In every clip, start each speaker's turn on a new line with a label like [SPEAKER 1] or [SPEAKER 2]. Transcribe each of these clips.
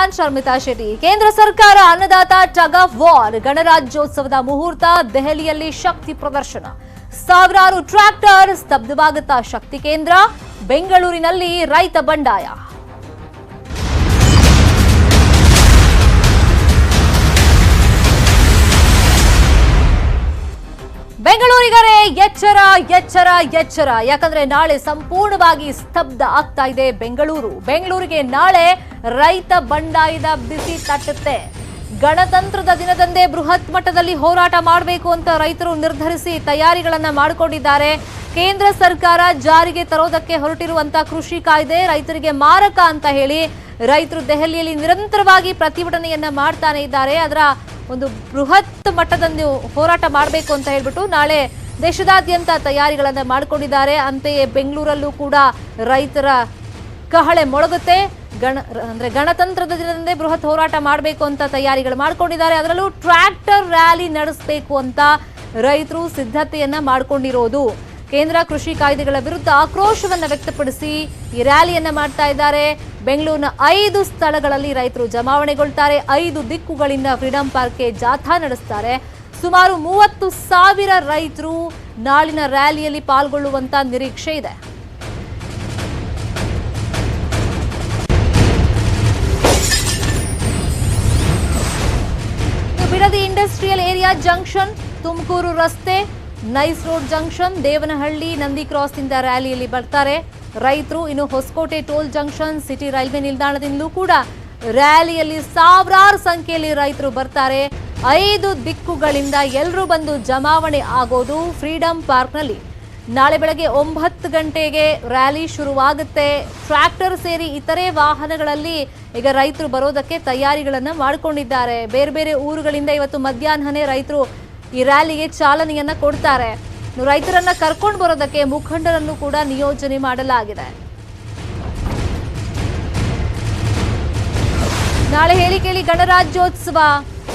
[SPEAKER 1] ನಾನ್ ಶರ್ಮಿತಾ ಶೆಟ್ಟಿ. ಕೇಂದ್ರ ಸರ್ಕಾರ ಅನ್ನದಾತ ಟಗ್ ಆಫ್ ವಾರ್ ಗಣರಾಜ್ಯೋತ್ಸವದ ಮುಹೂರ್ತ ದೆಹಲಿಯಲ್ಲಿ ಶಕ್ತಿ ಪ್ರದರ್ಶನ. ಸಾವಿರಾರು ಟ್ರ್ಯಾಕ್ಟರ್ ಸ್ತಬ್ಧವಾಗುತ್ತಾ ಶಕ್ತಿ ಕೇಂದ್ರ. ಬೆಂಗಳೂರಿನಲ್ಲಿ ರೈತ ಬಂಡಾಯ. ಬೆಂಗಳೂರಿಗರೇ ಎಚ್ಚರ ಎಚ್ಚರ ಎಚ್ಚರ. ಯಾಕಂದ್ರೆ ನಾಳೆ ಸಂಪೂರ್ಣವಾಗಿ ಸ್ತಬ್ಧ ಆಗ್ತಾ ಇದೆ ಬೆಂಗಳೂರಿಗೆ ನಾಳೆ ರೈತ ಬಂಡಾಯದ ಬಿಸಿ ತಟ್ಟುತ್ತೆ. ಗಣತಂತ್ರದ ದಿನದಂದೇ ಬೃಹತ್ ಮಟ್ಟದಲ್ಲಿ ಹೋರಾಟ ಮಾಡಬೇಕು ಅಂತ ರೈತರು ನಿರ್ಧರಿಸಿ ತಯಾರಿಗಳನ್ನ ಮಾಡಿಕೊಂಡಿದ್ದಾರೆ. ಕೇಂದ್ರ ಸರ್ಕಾರ ಜಾರಿಗೆ ತರೋದಕ್ಕೆ ಹೊರಟಿರುವಂತಹ ಕೃಷಿ ಕಾಯ್ದೆ ರೈತರಿಗೆ ಮಾರಕ ಅಂತ ಹೇಳಿ ರೈತರು ದೆಹಲಿಯಲ್ಲಿ ನಿರಂತರವಾಗಿ ಪ್ರತಿಭಟನೆಯನ್ನ ಮಾಡ್ತಾನೆ ಇದ್ದಾರೆ. ಅದರ ಒಂದು ಬೃಹತ್ ಮಟ್ಟದಲ್ಲಿ ಹೋರಾಟ ಮಾಡಬೇಕು ಅಂತ ಹೇಳ್ಬಿಟ್ಟು ನಾಳೆ ದೇಶದಾದ್ಯಂತ ತಯಾರಿಗಳನ್ನ ಮಾಡಿಕೊಂಡಿದ್ದಾರೆ. ಅಂತೆಯೇ ಬೆಂಗಳೂರಲ್ಲೂ ಕೂಡ ರೈತರ ಕಹಳೆ ಮೊಳಗುತ್ತೆ. ಗಣತಂತ್ರದ ದಿನದಂದೇ ಬೃಹತ್ ಹೋರಾಟ ಮಾಡಬೇಕು ಅಂತ ತಯಾರಿಗಳು ಮಾಡ್ಕೊಂಡಿದ್ದಾರೆ. ಅದರಲ್ಲೂ ಟ್ರ್ಯಾಕ್ಟರ್ ರ್ಯಾಲಿ ನಡೆಸಬೇಕು ಅಂತ ರೈತರು ಸಿದ್ಧತೆಯನ್ನ ಮಾಡ್ಕೊಂಡಿರೋದು. ಕೇಂದ್ರ ಕೃಷಿ ಕಾಯ್ದೆಗಳ ವಿರುದ್ಧ ಆಕ್ರೋಶವನ್ನ ವ್ಯಕ್ತಪಡಿಸಿ ಈ ರ್ಯಾಲಿಯನ್ನ ಮಾಡ್ತಾ ಇದ್ದಾರೆ. ಬೆಂಗಳೂರಿನ 5 ಸ್ಥಳಗಳಲ್ಲಿ ರೈತರು ಜಮಾವಣೆಗೊಳ್ತಾರೆ. 5 ದಿಕ್ಕುಗಳಿಂದ ಫ್ರೀಡಂ ಪಾರ್ಕ್ಗೆ ಜಾಥಾ ನಡೆಸ್ತಾರೆ. ಸುಮಾರು 30,000 ರೈತರು ನಾಳಿನ ರ್ಯಾಲಿಯಲ್ಲಿ ಪಾಲ್ಗೊಳ್ಳುವಂತ ನಿರೀಕ್ಷೆ ಇದೆ. Bidadi industrial area junction, Tumakuru ರಸ್ತೆ, nice road junction, Devanahalli, Nandi cross ಇಂದ ರ್ಯಾಲಿಯಲ್ಲಿ ಬರ್ತಾರೆ ರೈತರು. ಇನ್ನು Hoskote toll junction, city railway ನಿಲ್ದಾಣದಿಂದಲೂ ಕೂಡ ರ್ಯಾಲಿಯಲ್ಲಿ ಸಾವಿರಾರು ಸಂಖ್ಯೆಯಲ್ಲಿ ರೈತರು ಬರ್ತಾರೆ. 5 ದಿಕ್ಕುಗಳಿಂದ ಎಲ್ಲರೂ ಬಂದು ಜಮಾವಣೆ ಆಗೋದು ಫ್ರೀಡಂ ಪಾರ್ಕ್ನಲ್ಲಿ. ನಾಳೆ ಬೆಳಗ್ಗೆ 9 ಗಂಟೆಗೆ ರ್ಯಾಲಿ ಶುರುವಾಗುತ್ತೆ. ಟ್ರ್ಯಾಕ್ಟರ್ ಸೇರಿ ಇತರೆ ವಾಹನಗಳಲ್ಲಿ ಈಗ ರೈತರು ಬರೋದಕ್ಕೆ ತಯಾರಿಗಳನ್ನ ಮಾಡಿಕೊಂಡಿದ್ದಾರೆ. ಬೇರೆ ಬೇರೆ ಊರುಗಳಿಂದ ಇವತ್ತು ಮಧ್ಯಾಹ್ನನೇ ರೈತರು ಈ ರ್ಯಾಲಿಗೆ ಚಾಲನೆಯನ್ನ ಕೊಡ್ತಾರೆ. ರೈತರನ್ನ ಕರ್ಕೊಂಡು ಬರೋದಕ್ಕೆ ಮುಖಂಡರನ್ನು ಕೂಡ ನಿಯೋಜನೆ ಮಾಡಲಾಗಿದೆ. ನಾಳೆ ಹೇಳಿ ಕೇಳಿ ಗಣರಾಜ್ಯೋತ್ಸವ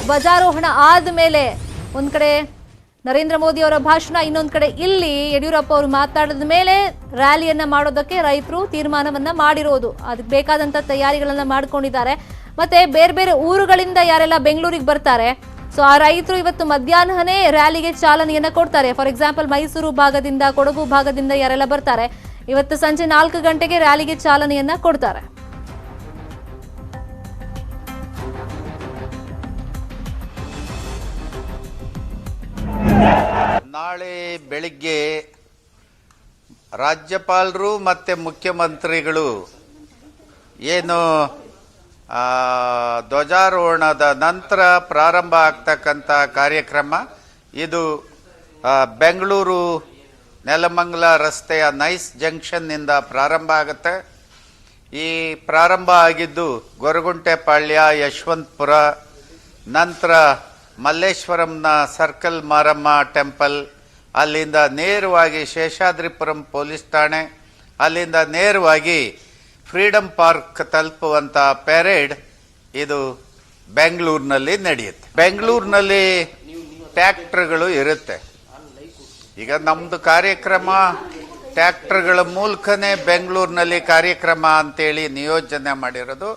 [SPEAKER 1] ಧ್ವಜಾರೋಹಣ ಆದ್ಮೇಲೆ ಒಂದ್ ಕಡೆ ನರೇಂದ್ರ ಮೋದಿ ಅವರ ಭಾಷಣ, ಇನ್ನೊಂದ್ ಕಡೆ ಇಲ್ಲಿ ಯಡಿಯೂರಪ್ಪ ಅವರು ಮಾತಾಡಿದ ಮೇಲೆ ರ್ಯಾಲಿಯನ್ನ ಮಾಡೋದಕ್ಕೆ ರೈತರು ತೀರ್ಮಾನವನ್ನ ಮಾಡಿರೋದು. ಅದಕ್ಕೆ ಬೇಕಾದಂತ ತಯಾರಿಗಳನ್ನ ಮಾಡ್ಕೊಂಡಿದ್ದಾರೆ. ಮತ್ತೆ ಬೇರೆ ಬೇರೆ ಊರುಗಳಿಂದ ಯಾರೆಲ್ಲ ಬೆಂಗಳೂರಿಗೆ ಬರ್ತಾರೆ, ಸೊ ಆ ರೈತರು ಇವತ್ತು ಮಧ್ಯಾಹ್ನನೇ ರ್ಯಾಲಿಗೆ ಚಾಲನೆಯನ್ನ ಕೊಡ್ತಾರೆ. ಫಾರ್ ಎಕ್ಸಾಂಪಲ್ ಮೈಸೂರು ಭಾಗದಿಂದ, ಕೊಡಗು ಭಾಗದಿಂದ ಯಾರೆಲ್ಲ ಬರ್ತಾರೆ ಇವತ್ತು ಸಂಜೆ 4 ಗಂಟೆಗೆ ರ್ಯಾಲಿಗೆ ಚಾಲನೆಯನ್ನ ಕೊಡ್ತಾರೆ.
[SPEAKER 2] ನಾಳೆ ಬೆಳಿಗ್ಗೆ ರಾಜ್ಯಪಾಲರು ಮತ್ತೆ ಮುಖ್ಯಮಂತ್ರಿಗಳು ಏನು ಧ್ವಜಾರೋಹಣದ ನಂತರ ಪ್ರಾರಂಭ ಆಗ್ತಕ್ಕಂಥ ಕಾರ್ಯಕ್ರಮ ಇದು ಬೆಂಗಳೂರು ನೆಲಮಂಗಲ ರಸ್ತೆಯ ನೈಸ್ ಜಂಕ್ಷನ್ನಿಂದ ಪ್ರಾರಂಭ ಆಗುತ್ತೆ. ಈ ಪ್ರಾರಂಭ ಆಗಿದ್ದು ಗೊರಗುಂಟೆಪಾಳ್ಯ, ಯಶವಂತಪುರ, ನಂತರ ಮಲ್ಲೇಶ್ವರಂನ ಸರ್ಕಲ್ ಮಾರಮ್ಮ ಟೆಂಪಲ್, ಅಲ್ಲಿಂದ ನೇರವಾಗಿ ಶೇಷಾದ್ರಿಪುರಂ ಪೊಲೀಸ್ ಠಾಣೆ, ಅಲ್ಲಿಂದ ನೇರವಾಗಿ ಫ್ರೀಡಂ ಪಾರ್ಕ್ ತಲುಪುವಂಥ ಪೆರೇಡ್ ಇದು ಬೆಂಗಳೂರಿನಲ್ಲಿ ನಡೆಯುತ್ತೆ. ಬೆಂಗಳೂರಿನಲ್ಲಿ ಟ್ರ್ಯಾಕ್ಟರ್ಗಳು ಇರುತ್ತೆ. ಈಗ ನಮ್ಮದು ಕಾರ್ಯಕ್ರಮ ಟ್ರ್ಯಾಕ್ಟರ್ಗಳ ಮೂಲಕನೇ ಬೆಂಗಳೂರಿನಲ್ಲಿ ಕಾರ್ಯಕ್ರಮ ಅಂತೇಳಿ ನಿಯೋಜನೆ ಮಾಡಿರೋದು.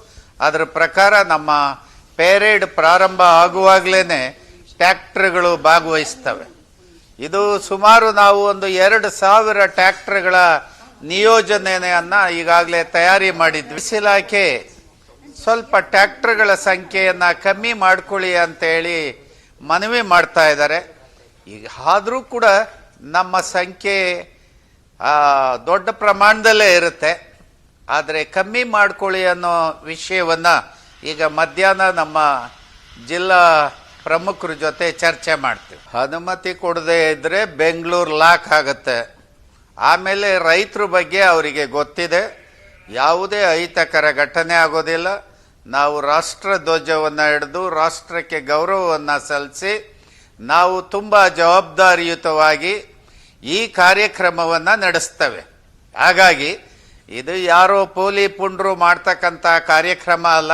[SPEAKER 2] ಅದರ ಪ್ರಕಾರ ನಮ್ಮ ಪೆರೇಡ್ ಪ್ರಾರಂಭ ಆಗುವಾಗಲೇ ಟ್ರ್ಯಾಕ್ಟರ್ಗಳು ಭಾಗವಹಿಸ್ತವೆ. ಇದು ಸುಮಾರು ನಾವು ಒಂದು 2,000 ಟ್ರ್ಯಾಕ್ಟರ್ಗಳ ನಿಯೋಜನೆಯನ್ನ ಈಗಾಗಲೇ ತಯಾರಿ ಮಾಡಿದ್ವಿ. ಇಲಾಖೆ ಸ್ವಲ್ಪ ಟ್ರ್ಯಾಕ್ಟರ್ಗಳ ಸಂಖ್ಯೆಯನ್ನ ಕಮ್ಮಿ ಮಾಡ್ಕೊಳ್ಳಿ ಅಂತ ಹೇಳಿ ಮನವಿ ಮಾಡ್ತಾ ಇದ್ದಾರೆ. ಈಗ ಆದರೂ ಕೂಡ ನಮ್ಮ ಸಂಖ್ಯೆ ದೊಡ್ಡ ಪ್ರಮಾಣದಲ್ಲೇ ಇರುತ್ತೆ. ಆದರೆ ಕಮ್ಮಿ ಮಾಡ್ಕೊಳ್ಳಿ ಅನ್ನೋ ವಿಷಯವನ್ನ ಈಗ ಮಧ್ಯಾಹ್ನ ನಮ್ಮ ಜಿಲ್ಲಾ ಪ್ರಮುಖರ ಜೊತೆ ಚರ್ಚೆ ಮಾಡ್ತೀವಿ. ಅನುಮತಿ ಕೊಡದೇ ಇದ್ರೆ ಬೆಂಗಳೂರು ಲಾಕ್ ಆಗುತ್ತೆ. ಆಮೇಲೆ ರೈತರ ಬಗ್ಗೆ ಅವರಿಗೆ ಗೊತ್ತಿದೆ, ಯಾವುದೇ ಅಹಿತಕರ ಘಟನೆ ಆಗೋದಿಲ್ಲ. ನಾವು ರಾಷ್ಟ್ರ ಧ್ವಜವನ್ನು ಹಿಡಿದು ರಾಷ್ಟ್ರಕ್ಕೆ ಗೌರವವನ್ನು ಸಲ್ಲಿಸಿ ನಾವು ತುಂಬ ಜವಾಬ್ದಾರಿಯುತವಾಗಿ ಈ ಕಾರ್ಯಕ್ರಮವನ್ನು ನಡೆಸ್ತೇವೆ. ಹಾಗಾಗಿ ಇದು ಯಾರೋ ಪೋಲಿ ಪುಂಡ್ರು ಮಾಡ್ತಕ್ಕಂಥ ಕಾರ್ಯಕ್ರಮ ಅಲ್ಲ.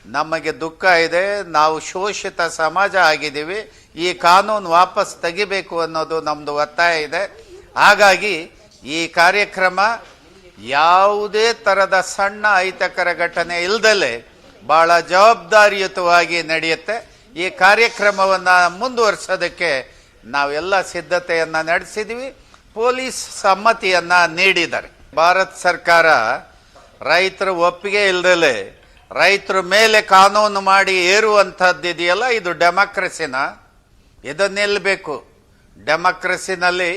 [SPEAKER 2] ನಮಗೆ ದುಃಖ ಇದೆ, ನಾವು ಶೋಷಿತ ಸಮಾಜ ಆಗಿದ್ದೀವಿ, ಈ ಕಾನೂನು ವಾಪಸ್ ತೆಗಿಬೇಕು ಅನ್ನೋದು ನಮ್ಮದು ಒತ್ತಾಯ ಇದೆ. ಹಾಗಾಗಿ ಈ ಕಾರ್ಯಕ್ರಮ ಯಾವುದೇ ಥರದ ಸಣ್ಣ ಅಹಿತಕರ ಘಟನೆ ಇಲ್ಲದಲೇ ಬಹಳ ಜವಾಬ್ದಾರಿಯುತವಾಗಿ ನಡೆಯುತ್ತೆ. ಈ ಕಾರ್ಯಕ್ರಮವನ್ನು ಮುಂದುವರಿಸೋದಕ್ಕೆ ನಾವೆಲ್ಲ ಸಿದ್ಧತೆಯನ್ನು ನಡೆಸಿದ್ವಿ. ಪೊಲೀಸ್ ಸಮ್ಮತಿಯನ್ನು ನೀಡಿದ್ದಾರೆ. ಭಾರತ ಸರ್ಕಾರ ರೈತರ ಒಪ್ಪಿಗೆ ಇಲ್ಲದಲೇ ರೈತರ ಮೇಲೆ ಕಾನೂನು ಮಾಡಿ ಏರುವಂಥದ್ದಿದೆಯಲ್ಲ, ಇದು ಡೆಮೋಕ್ರಸಿನ. ಇದು ನಿಲ್ಲಬೇಕು. ಡೆಮೋಕ್ರಸಿನಲ್ಲಿ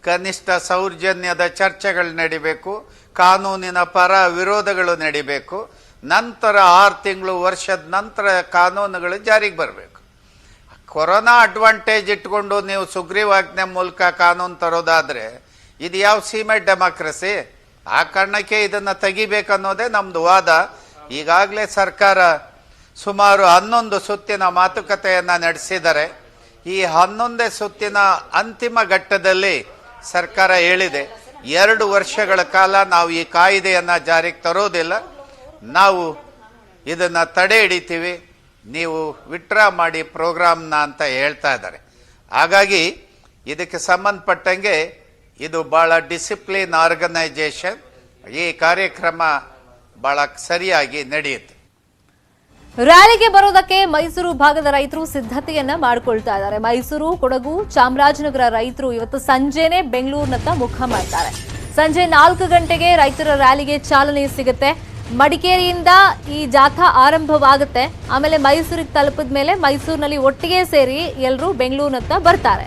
[SPEAKER 2] ಕನಿಷ್ಠ ಸೌಜನ್ಯದ ಚರ್ಚೆಗಳು ನಡಿಬೇಕು, ಕಾನೂನಿನ ಪರ ವಿರೋಧಗಳು ನಡಿಬೇಕು. ನಂತರ 6 ತಿಂಗಳು ವರ್ಷದ ನಂತರ ಕಾನೂನುಗಳು ಜಾರಿಗೆ ಬರಬೇಕು. ಕೊರೋನಾ ಅಡ್ವಾಂಟೇಜ್ ಇಟ್ಕೊಂಡು ನೀವು ಸುಗ್ರೀವಾಜ್ಞೆ ಮೂಲಕ ಕಾನೂನು ತರೋದಾದರೆ ಇದು ಯಾವ ಸೀಮೆ ಡೆಮೋಕ್ರಸಿ? ಆ ಕಾರಣಕ್ಕೆ ಇದನ್ನು ತೆಗಿಬೇಕನ್ನೋದೇ ನಮ್ಮದು ವಾದ. ಈಗಾಗಲೇ ಸರ್ಕಾರ ಸುಮಾರು 11 ಸುತ್ತಿನ ಮಾತುಕತೆಯನ್ನು ನಡೆಸಿದ್ದಾರೆ. ಈ 11ನೇ ಸುತ್ತಿನ ಅಂತಿಮ ಘಟ್ಟದಲ್ಲಿ ಸರ್ಕಾರ ಹೇಳಿದೆ 2 ವರ್ಷಗಳ ಕಾಲ ನಾವು ಈ ಕಾಯ್ದೆಯನ್ನು ಜಾರಿಗೆ ತರೋದಿಲ್ಲ, ನಾವು ಇದನ್ನು ತಡೆ ಹಿಡಿತೀವಿ, ನೀವು ವಿತ್ಡ್ರಾ ಮಾಡಿ ಪ್ರೋಗ್ರಾಮ್ನ ಅಂತ ಹೇಳ್ತಾ ಇದ್ದಾರೆ. ಹಾಗಾಗಿ ಇದಕ್ಕೆ ಸಂಬಂಧಪಟ್ಟಂಗೆ ಇದು ಭಾಳ ಡಿಸಿಪ್ಲಿನ್ ಆರ್ಗನೈಜೇಷನ್. ಈ ಕಾರ್ಯಕ್ರಮ ಭಾಳ ಸರಿಯಾಗಿ ನಡೆಯುತ್ತೆ.
[SPEAKER 1] ರ್ಯಾಲಿಗೆ ಬರೋದಕ್ಕೆ ಮೈಸೂರು ಭಾಗದ ರೈತರು ಸಿದ್ಧತೆಯನ್ನ ಮಾಡಿಕೊಳ್ತಾ ಇದ್ದಾರೆ. ಮೈಸೂರು, ಕೊಡಗು, ಚಾಮರಾಜನಗರ ರೈತರು ಇವತ್ತು ಸಂಜೆನೆ ಬೆಂಗಳೂರಿನತ್ತ ಮುಖ ಮಾಡ್ತಾರೆ. ಸಂಜೆ 4 ಗಂಟೆಗೆ ರೈತರ ರ್ಯಾಲಿಗೆ ಚಾಲನೆ ಸಿಗುತ್ತೆ. ಮಡಿಕೇರಿಯಿಂದ ಈ ಜಾಥಾ ಆರಂಭವಾಗುತ್ತೆ. ಆಮೇಲೆ ಮೈಸೂರಿಗೆ ತಲುಪಿದ ಮೇಲೆ ಮೈಸೂರಿನಲ್ಲಿ ಒಟ್ಟಿಗೆ ಸೇರಿ ಎಲ್ಲರೂ ಬೆಂಗಳೂರಿನತ್ತ ಬರ್ತಾರೆ.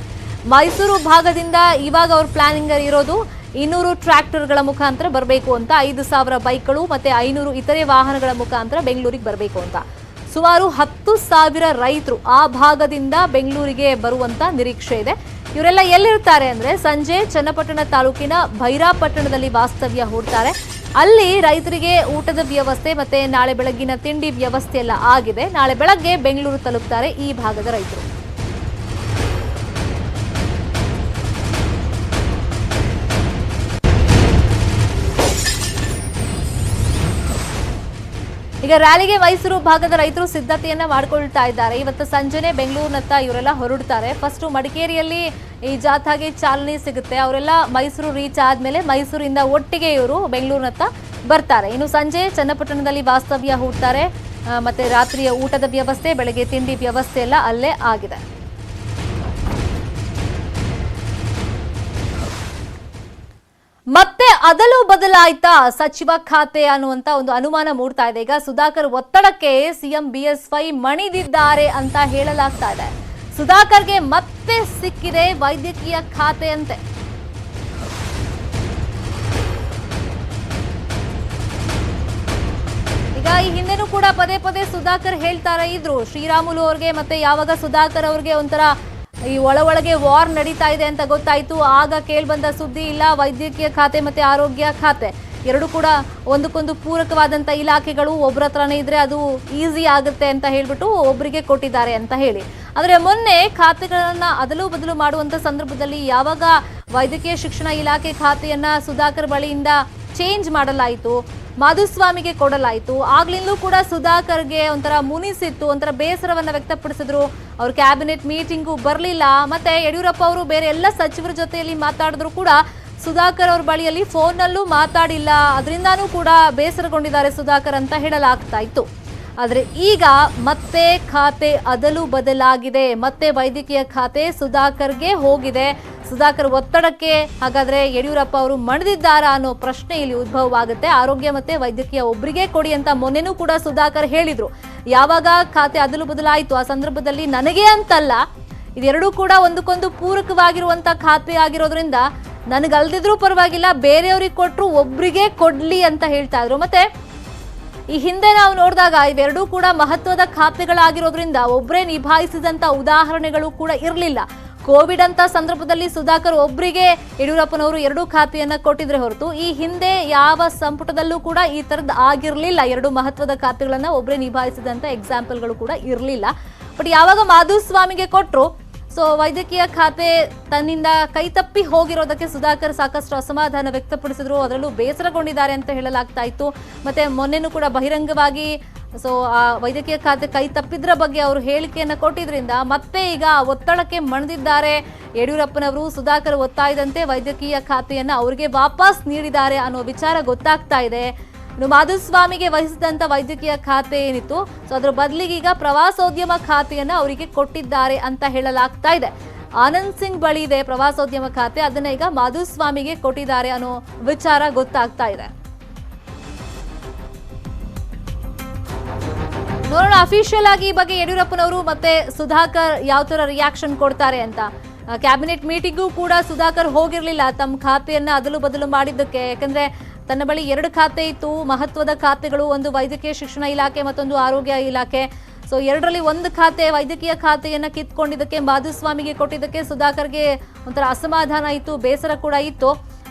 [SPEAKER 1] ಮೈಸೂರು ಭಾಗದಿಂದ ಇವಾಗ ಅವ್ರ ಪ್ಲಾನಿಂಗ್ ಇರೋದು 200 ಟ್ರ್ಯಾಕ್ಟರ್ಗಳ ಮುಖಾಂತರ ಬರಬೇಕು ಅಂತ, 5,000 ಬೈಕ್ಗಳು ಮತ್ತೆ 500 ಇತರೆ ವಾಹನಗಳ ಮುಖಾಂತರ ಬೆಂಗಳೂರಿಗೆ ಬರಬೇಕು ಅಂತ. ಸುಮಾರು 10,000 ರೈತರು ಆ ಭಾಗದಿಂದ ಬೆಂಗಳೂರಿಗೆ ಬರುವಂತ ನಿರೀಕ್ಷೆ ಇದೆ. ಇವರೆಲ್ಲ ಎಲ್ಲಿರ್ತಾರೆ ಅಂದ್ರೆ ಸಂಜೆ ಚನ್ನಪಟ್ಟಣ ತಾಲೂಕಿನ ಭೈರಾಪಟ್ಟಣದಲ್ಲಿ ವಾಸ್ತವ್ಯ ಹೂಡ್ತಾರೆ. ಅಲ್ಲಿ ರೈತರಿಗೆ ಊಟದ ವ್ಯವಸ್ಥೆ ಮತ್ತೆ ನಾಳೆ ಬೆಳಗ್ಗಿನ ತಿಂಡಿ ವ್ಯವಸ್ಥೆ ಎಲ್ಲ ಆಗಿದೆ. ನಾಳೆ ಬೆಳಗ್ಗೆ ಬೆಂಗಳೂರು ತಲುಪ್ತಾರೆ ಈ ಭಾಗದ ರೈತರು. ಈಗ ರ್ಯಾಲಿಗೆ ಮೈಸೂರು ಭಾಗದ ರೈತರು ಸಿದ್ಧತೆಯನ್ನ ಮಾಡಿಕೊಳ್ತಾ ಇದ್ದಾರೆ. ಇವತ್ತು ಸಂಜೆನೆ ಬೆಂಗಳೂರಿನತ್ತ ಇವರೆಲ್ಲ ಹೊರಡ್ತಾರೆ. ಫಸ್ಟ್ ಮಡಿಕೇರಿಯಲ್ಲಿ ಈ ಜಾಥಾಗೆ ಚಾಲನೆ ಸಿಗುತ್ತೆ. ಅವರೆಲ್ಲ ಮೈಸೂರು ರೀಚ್ ಆದ್ಮೇಲೆ ಮೈಸೂರಿಂದ ಒಟ್ಟಿಗೆ ಇವರು ಬೆಂಗಳೂರಿನತ್ತ ಬರ್ತಾರೆ. ಇನ್ನು ಸಂಜೆ ಚನ್ನಪಟ್ಟಣದಲ್ಲಿ ವಾಸ್ತವ್ಯ ಹೂಡ್ತಾರೆ. ಮತ್ತೆ ರಾತ್ರಿಯ ಊಟದ ವ್ಯವಸ್ಥೆ, ಬೆಳಗ್ಗೆ ತಿಂಡಿ ವ್ಯವಸ್ಥೆ ಎಲ್ಲ ಅಲ್ಲೇ ಆಗಿದೆ. ಮತ್ತೆ ಅದಲು ಬದಲಾಯ್ತಾ ಸಚಿವ ಖಾತೆ ಅನ್ನುವಂತ ಒಂದು ಅನುಮಾನ ಮೂಡ್ತಾ ಇದೆ. ಈಗ ಸುಧಾಕರ್ ಒತ್ತಡಕ್ಕೆ ಸಿಎಂ ಬಿಎಸ್5 ಮಣಿದಿದ್ದಾರೆ ಅಂತ ಹೇಳಲಾಗ್ತಾ ಇದೆ. ಸುಧಾಕರ್ಗೆ ಮತ್ತೆ ಸಿಕ್ಕಿದೆ ವೈದ್ಯಕೀಯ ಖಾತೆ ಅಂತೆ. ಈಗ ಈ ಹಿಂದೆನೂ ಕೂಡ ಪದೇ ಪದೇ ಸುಧಾಕರ್ ಹೇಳ್ತಾರೆ ಇದ್ರು, ಶ್ರೀರಾಮುಲು ಅವ್ರಿಗೆ ಮತ್ತೆ ಯಾವಾಗ ಸುಧಾಕರ್ ಅವ್ರಿಗೆ ಒಂಥರ ಈ ಒಳಗೆ ವಾರ್ ನಡೀತಾ ಇದೆ ಅಂತ ಗೊತ್ತಾಯ್ತು, ಆಗ ಕೇಳ್ಬಂದ ಸುದ್ದಿ ಇಲ್ಲ ವೈದ್ಯಕೀಯ ಖಾತೆ ಮತ್ತೆ ಆರೋಗ್ಯ ಖಾತೆ ಎರಡು ಕೂಡ ಒಂದಕ್ಕೊಂದು ಪೂರಕವಾದಂತ ಇಲಾಖೆಗಳು ಒಬ್ಬರ ಹತ್ರನೇ ಇದ್ರೆ ಅದು ಈಸಿ ಆಗುತ್ತೆ ಅಂತ ಹೇಳ್ಬಿಟ್ಟು ಒಬ್ಬರಿಗೆ ಕೊಟ್ಟಿದ್ದಾರೆ ಅಂತ ಹೇಳಿ. ಆದ್ರೆ ಮೊನ್ನೆ ಖಾತೆಗಳನ್ನ ಅದಲು ಬದಲು ಮಾಡುವಂತ ಸಂದರ್ಭದಲ್ಲಿ ಯಾವಾಗ ವೈದ್ಯಕೀಯ ಶಿಕ್ಷಣ ಇಲಾಖೆ ಖಾತೆಯನ್ನ ಸುಧಾಕರ್ ಬಳಿಯಿಂದ ಚೇಂಜ್ ಮಾಡಲಾಯಿತು, ಮಾಧುಸ್ವಾಮಿಗೆ ಕೊಡಲಾಯಿತು, ಆಗ್ಲಿಂದಲೂ ಕೂಡ ಸುಧಾಕರ್ಗೆ ಒಂಥರ ಮುನಿಸಿತ್ತು, ಒಂಥರ ಬೇಸರವನ್ನ ವ್ಯಕ್ತಪಡಿಸಿದ್ರು. ಅವ್ರ ಕ್ಯಾಬಿನೆಟ್ ಮೀಟಿಂಗು ಬರಲಿಲ್ಲ. ಮತ್ತೆ ಯಡಿಯೂರಪ್ಪ ಅವರು ಬೇರೆ ಎಲ್ಲ ಸಚಿವರ ಜೊತೆಯಲ್ಲಿ ಮಾತಾಡಿದ್ರು ಕೂಡ ಸುಧಾಕರ್ ಅವ್ರ ಬಳಿಯಲ್ಲಿ ಫೋನ್ನಲ್ಲೂ ಮಾತಾಡಿಲ್ಲ. ಅದರಿಂದಾನೂ ಕೂಡ ಬೇಸರಗೊಂಡಿದ್ದಾರೆ ಸುಧಾಕರ್ ಅಂತ ಹೇಳಲಾಗ್ತಾ ಇತ್ತು. ಆದ್ರೆ ಈಗ ಮತ್ತೆ ಖಾತೆ ಅದಲು ಬದಲಾಗಿದೆ. ಮತ್ತೆ ವೈದ್ಯಕೀಯ ಖಾತೆ ಸುಧಾಕರ್ಗೆ ಹೋಗಿದೆ. ಸುಧಾಕರ್ ಒತ್ತಡಕ್ಕೆ ಹಾಗಾದ್ರೆ ಯಡಿಯೂರಪ್ಪ ಅವರು ಮಣಿದಿದ್ದಾರಾ ಅನ್ನೋ ಪ್ರಶ್ನೆ ಇಲ್ಲಿ ಉದ್ಭವವಾಗುತ್ತೆ. ಆರೋಗ್ಯ ಮತ್ತೆ ವೈದ್ಯಕೀಯ ಒಬ್ಬರಿಗೆ ಕೊಡಿ ಅಂತ ಮೊನ್ನೆನೂ ಕೂಡ ಸುಧಾಕರ್ ಹೇಳಿದ್ರು. ಯಾವಾಗ ಖಾತೆ ಅದಲು ಬದಲಾಯಿತು ಆ ಸಂದರ್ಭದಲ್ಲಿ ನನಗೆ ಅಂತಲ್ಲ, ಇದೆರಡೂ ಕೂಡ ಒಂದಕ್ಕೊಂದು ಪೂರಕವಾಗಿರುವಂತ ಖಾತೆ ಆಗಿರೋದ್ರಿಂದ ನನಗಲ್ದಿದ್ರೂ ಪರವಾಗಿಲ್ಲ, ಬೇರೆಯವ್ರಿಗೆ ಕೊಟ್ಟರು ಒಬ್ರಿಗೆ ಕೊಡ್ಲಿ ಅಂತ ಹೇಳ್ತಾ ಇದ್ರು. ಮತ್ತೆ ಈ ಹಿಂದೆ ನಾವು ನೋಡಿದಾಗ ಇವೆರಡೂ ಕೂಡ ಮಹತ್ವದ ಖಾತೆಗಳಾಗಿರೋದ್ರಿಂದ ಒಬ್ಬರೇ ನಿಭಾಯಿಸಿದಂತ ಉದಾಹರಣೆಗಳು ಕೂಡ ಇರಲಿಲ್ಲ. ಕೋವಿಡ್ ಅಂತ ಸಂದರ್ಭದಲ್ಲಿ ಸುಧಾಕರ್ ಒಬ್ಬರಿಗೆ ಯಡಿಯೂರಪ್ಪನವರು 2 ಖಾತೆಯನ್ನ ಕೊಟ್ಟಿದ್ರೆ ಹೊರತು ಈ ಹಿಂದೆ ಯಾವ ಸಂಪುಟದಲ್ಲೂ ಕೂಡ ಈ ತರದ್ ಆಗಿರ್ಲಿಲ್ಲ. 2 ಮಹತ್ವದ ಖಾತೆಗಳನ್ನ ಒಬ್ಬರೇ ನಿಭಾಯಿಸಿದಂತ ಎಕ್ಸಾಂಪಲ್ಗಳು ಕೂಡ ಇರಲಿಲ್ಲ. ಬಟ್ ಯಾವಾಗ ಮಾಧುಸ್ವಾಮಿಗೆ ಕೊಟ್ರು, ಸೊ ವೈದ್ಯಕೀಯ ಖಾತೆ ತನ್ನಿಂದ ಕೈತಪ್ಪಿ ಹೋಗಿರೋದಕ್ಕೆ ಸುಧಾಕರ್ ಸಾಕಷ್ಟು ಅಸಮಾಧಾನ ವ್ಯಕ್ತಪಡಿಸಿದ್ರು. ಅದರಲ್ಲೂ ಬೇಸರಗೊಂಡಿದ್ದಾರೆ ಅಂತ ಹೇಳಲಾಗ್ತಾ ಇತ್ತು. ಮತ್ತೆ ಮೊನ್ನೆನೂ ಕೂಡ ಬಹಿರಂಗವಾಗಿ ಸೊ ಆ ವೈದ್ಯಕೀಯ ಖಾತೆ ಕೈ ತಪ್ಪಿದ್ರ ಬಗ್ಗೆ ಅವರು ಹೇಳಿಕೆಯನ್ನ ಕೊಟ್ಟಿದ್ರಿಂದ ಮತ್ತೆ ಈಗ ಒತ್ತಡಕ್ಕೆ ಮಣಿದಿದ್ದಾರೆ ಯಡಿಯೂರಪ್ಪನವರು. ಸುಧಾಕರ್ ಒತ್ತಾಯದಂತೆ ವೈದ್ಯಕೀಯ ಖಾತೆಯನ್ನ ಅವರಿಗೆ ವಾಪಸ್ ನೀಡಿದ್ದಾರೆ ಅನ್ನೋ ವಿಚಾರ ಗೊತ್ತಾಗ್ತಾ ಇದೆ. ಇನ್ನು ಮಾಧುಸ್ವಾಮಿಗೆ ವಹಿಸಿದಂತ ವೈದ್ಯಕೀಯ ಖಾತೆ ಏನಿತ್ತು, ಸೊ ಅದ್ರ ಬದಲಿಗೆ ಈಗ ಪ್ರವಾಸೋದ್ಯಮ ಖಾತೆಯನ್ನ ಅವರಿಗೆ ಕೊಟ್ಟಿದ್ದಾರೆ ಅಂತ ಹೇಳಲಾಗ್ತಾ ಇದೆ. ಆನಂದ್ ಸಿಂಗ್ ಬಳಿ ಇದೆ ಪ್ರವಾಸೋದ್ಯಮ ಖಾತೆ, ಅದನ್ನ ಈಗ ಮಾಧುಸ್ವಾಮಿಗೆ ಕೊಟ್ಟಿದ್ದಾರೆ ಅನ್ನೋ ವಿಚಾರ ಗೊತ್ತಾಗ್ತಾ ಇದೆ. ನೋಡೋಣ ಅಫಿಷಿಯಲ್ ಆಗಿ ಈ ಬಗ್ಗೆ ಯಡಿಯೂರಪ್ಪನವರು ಮತ್ತೆ ಸುಧಾಕರ್ ಯಾವ ತರ ರಿಯಾಕ್ಷನ್ ಕೊಡ್ತಾರೆ ಅಂತ. ಕ್ಯಾಬಿನೆಟ್ ಮೀಟಿಂಗೂ ಕೂಡ ಸುಧಾಕರ್ ಹೋಗಿರ್ಲಿಲ್ಲ ತಮ್ಮ ಖಾತೆಯನ್ನ ಅದಲು ಬದಲು ಮಾಡಿದ್ದಕ್ಕೆ. ಯಾಕಂದ್ರೆ ತನ್ನ ಬಳಿ 2 ಖಾತೆ ಇತ್ತು, ಮಹತ್ವದ ಖಾತೆಗಳು, ಒಂದು ವೈದ್ಯಕೀಯ ಶಿಕ್ಷಣ ಇಲಾಖೆ, ಮತ್ತೊಂದು ಆರೋಗ್ಯ ಇಲಾಖೆ. ಸೊ 2ರಲ್ಲಿ ಒಂದು ಖಾತೆ ವೈದ್ಯಕೀಯ ಖಾತೆಯನ್ನ ಕಿತ್ಕೊಂಡಿದ್ದಕ್ಕೆ, ಮಾಧುಸ್ವಾಮಿಗೆ ಕೊಟ್ಟಿದ್ದಕ್ಕೆ ಸುಧಾಕರ್ಗೆ ಒಂಥರ ಅಸಮಾಧಾನ ಇತ್ತು, ಬೇಸರ ಕೂಡ ಇತ್ತು.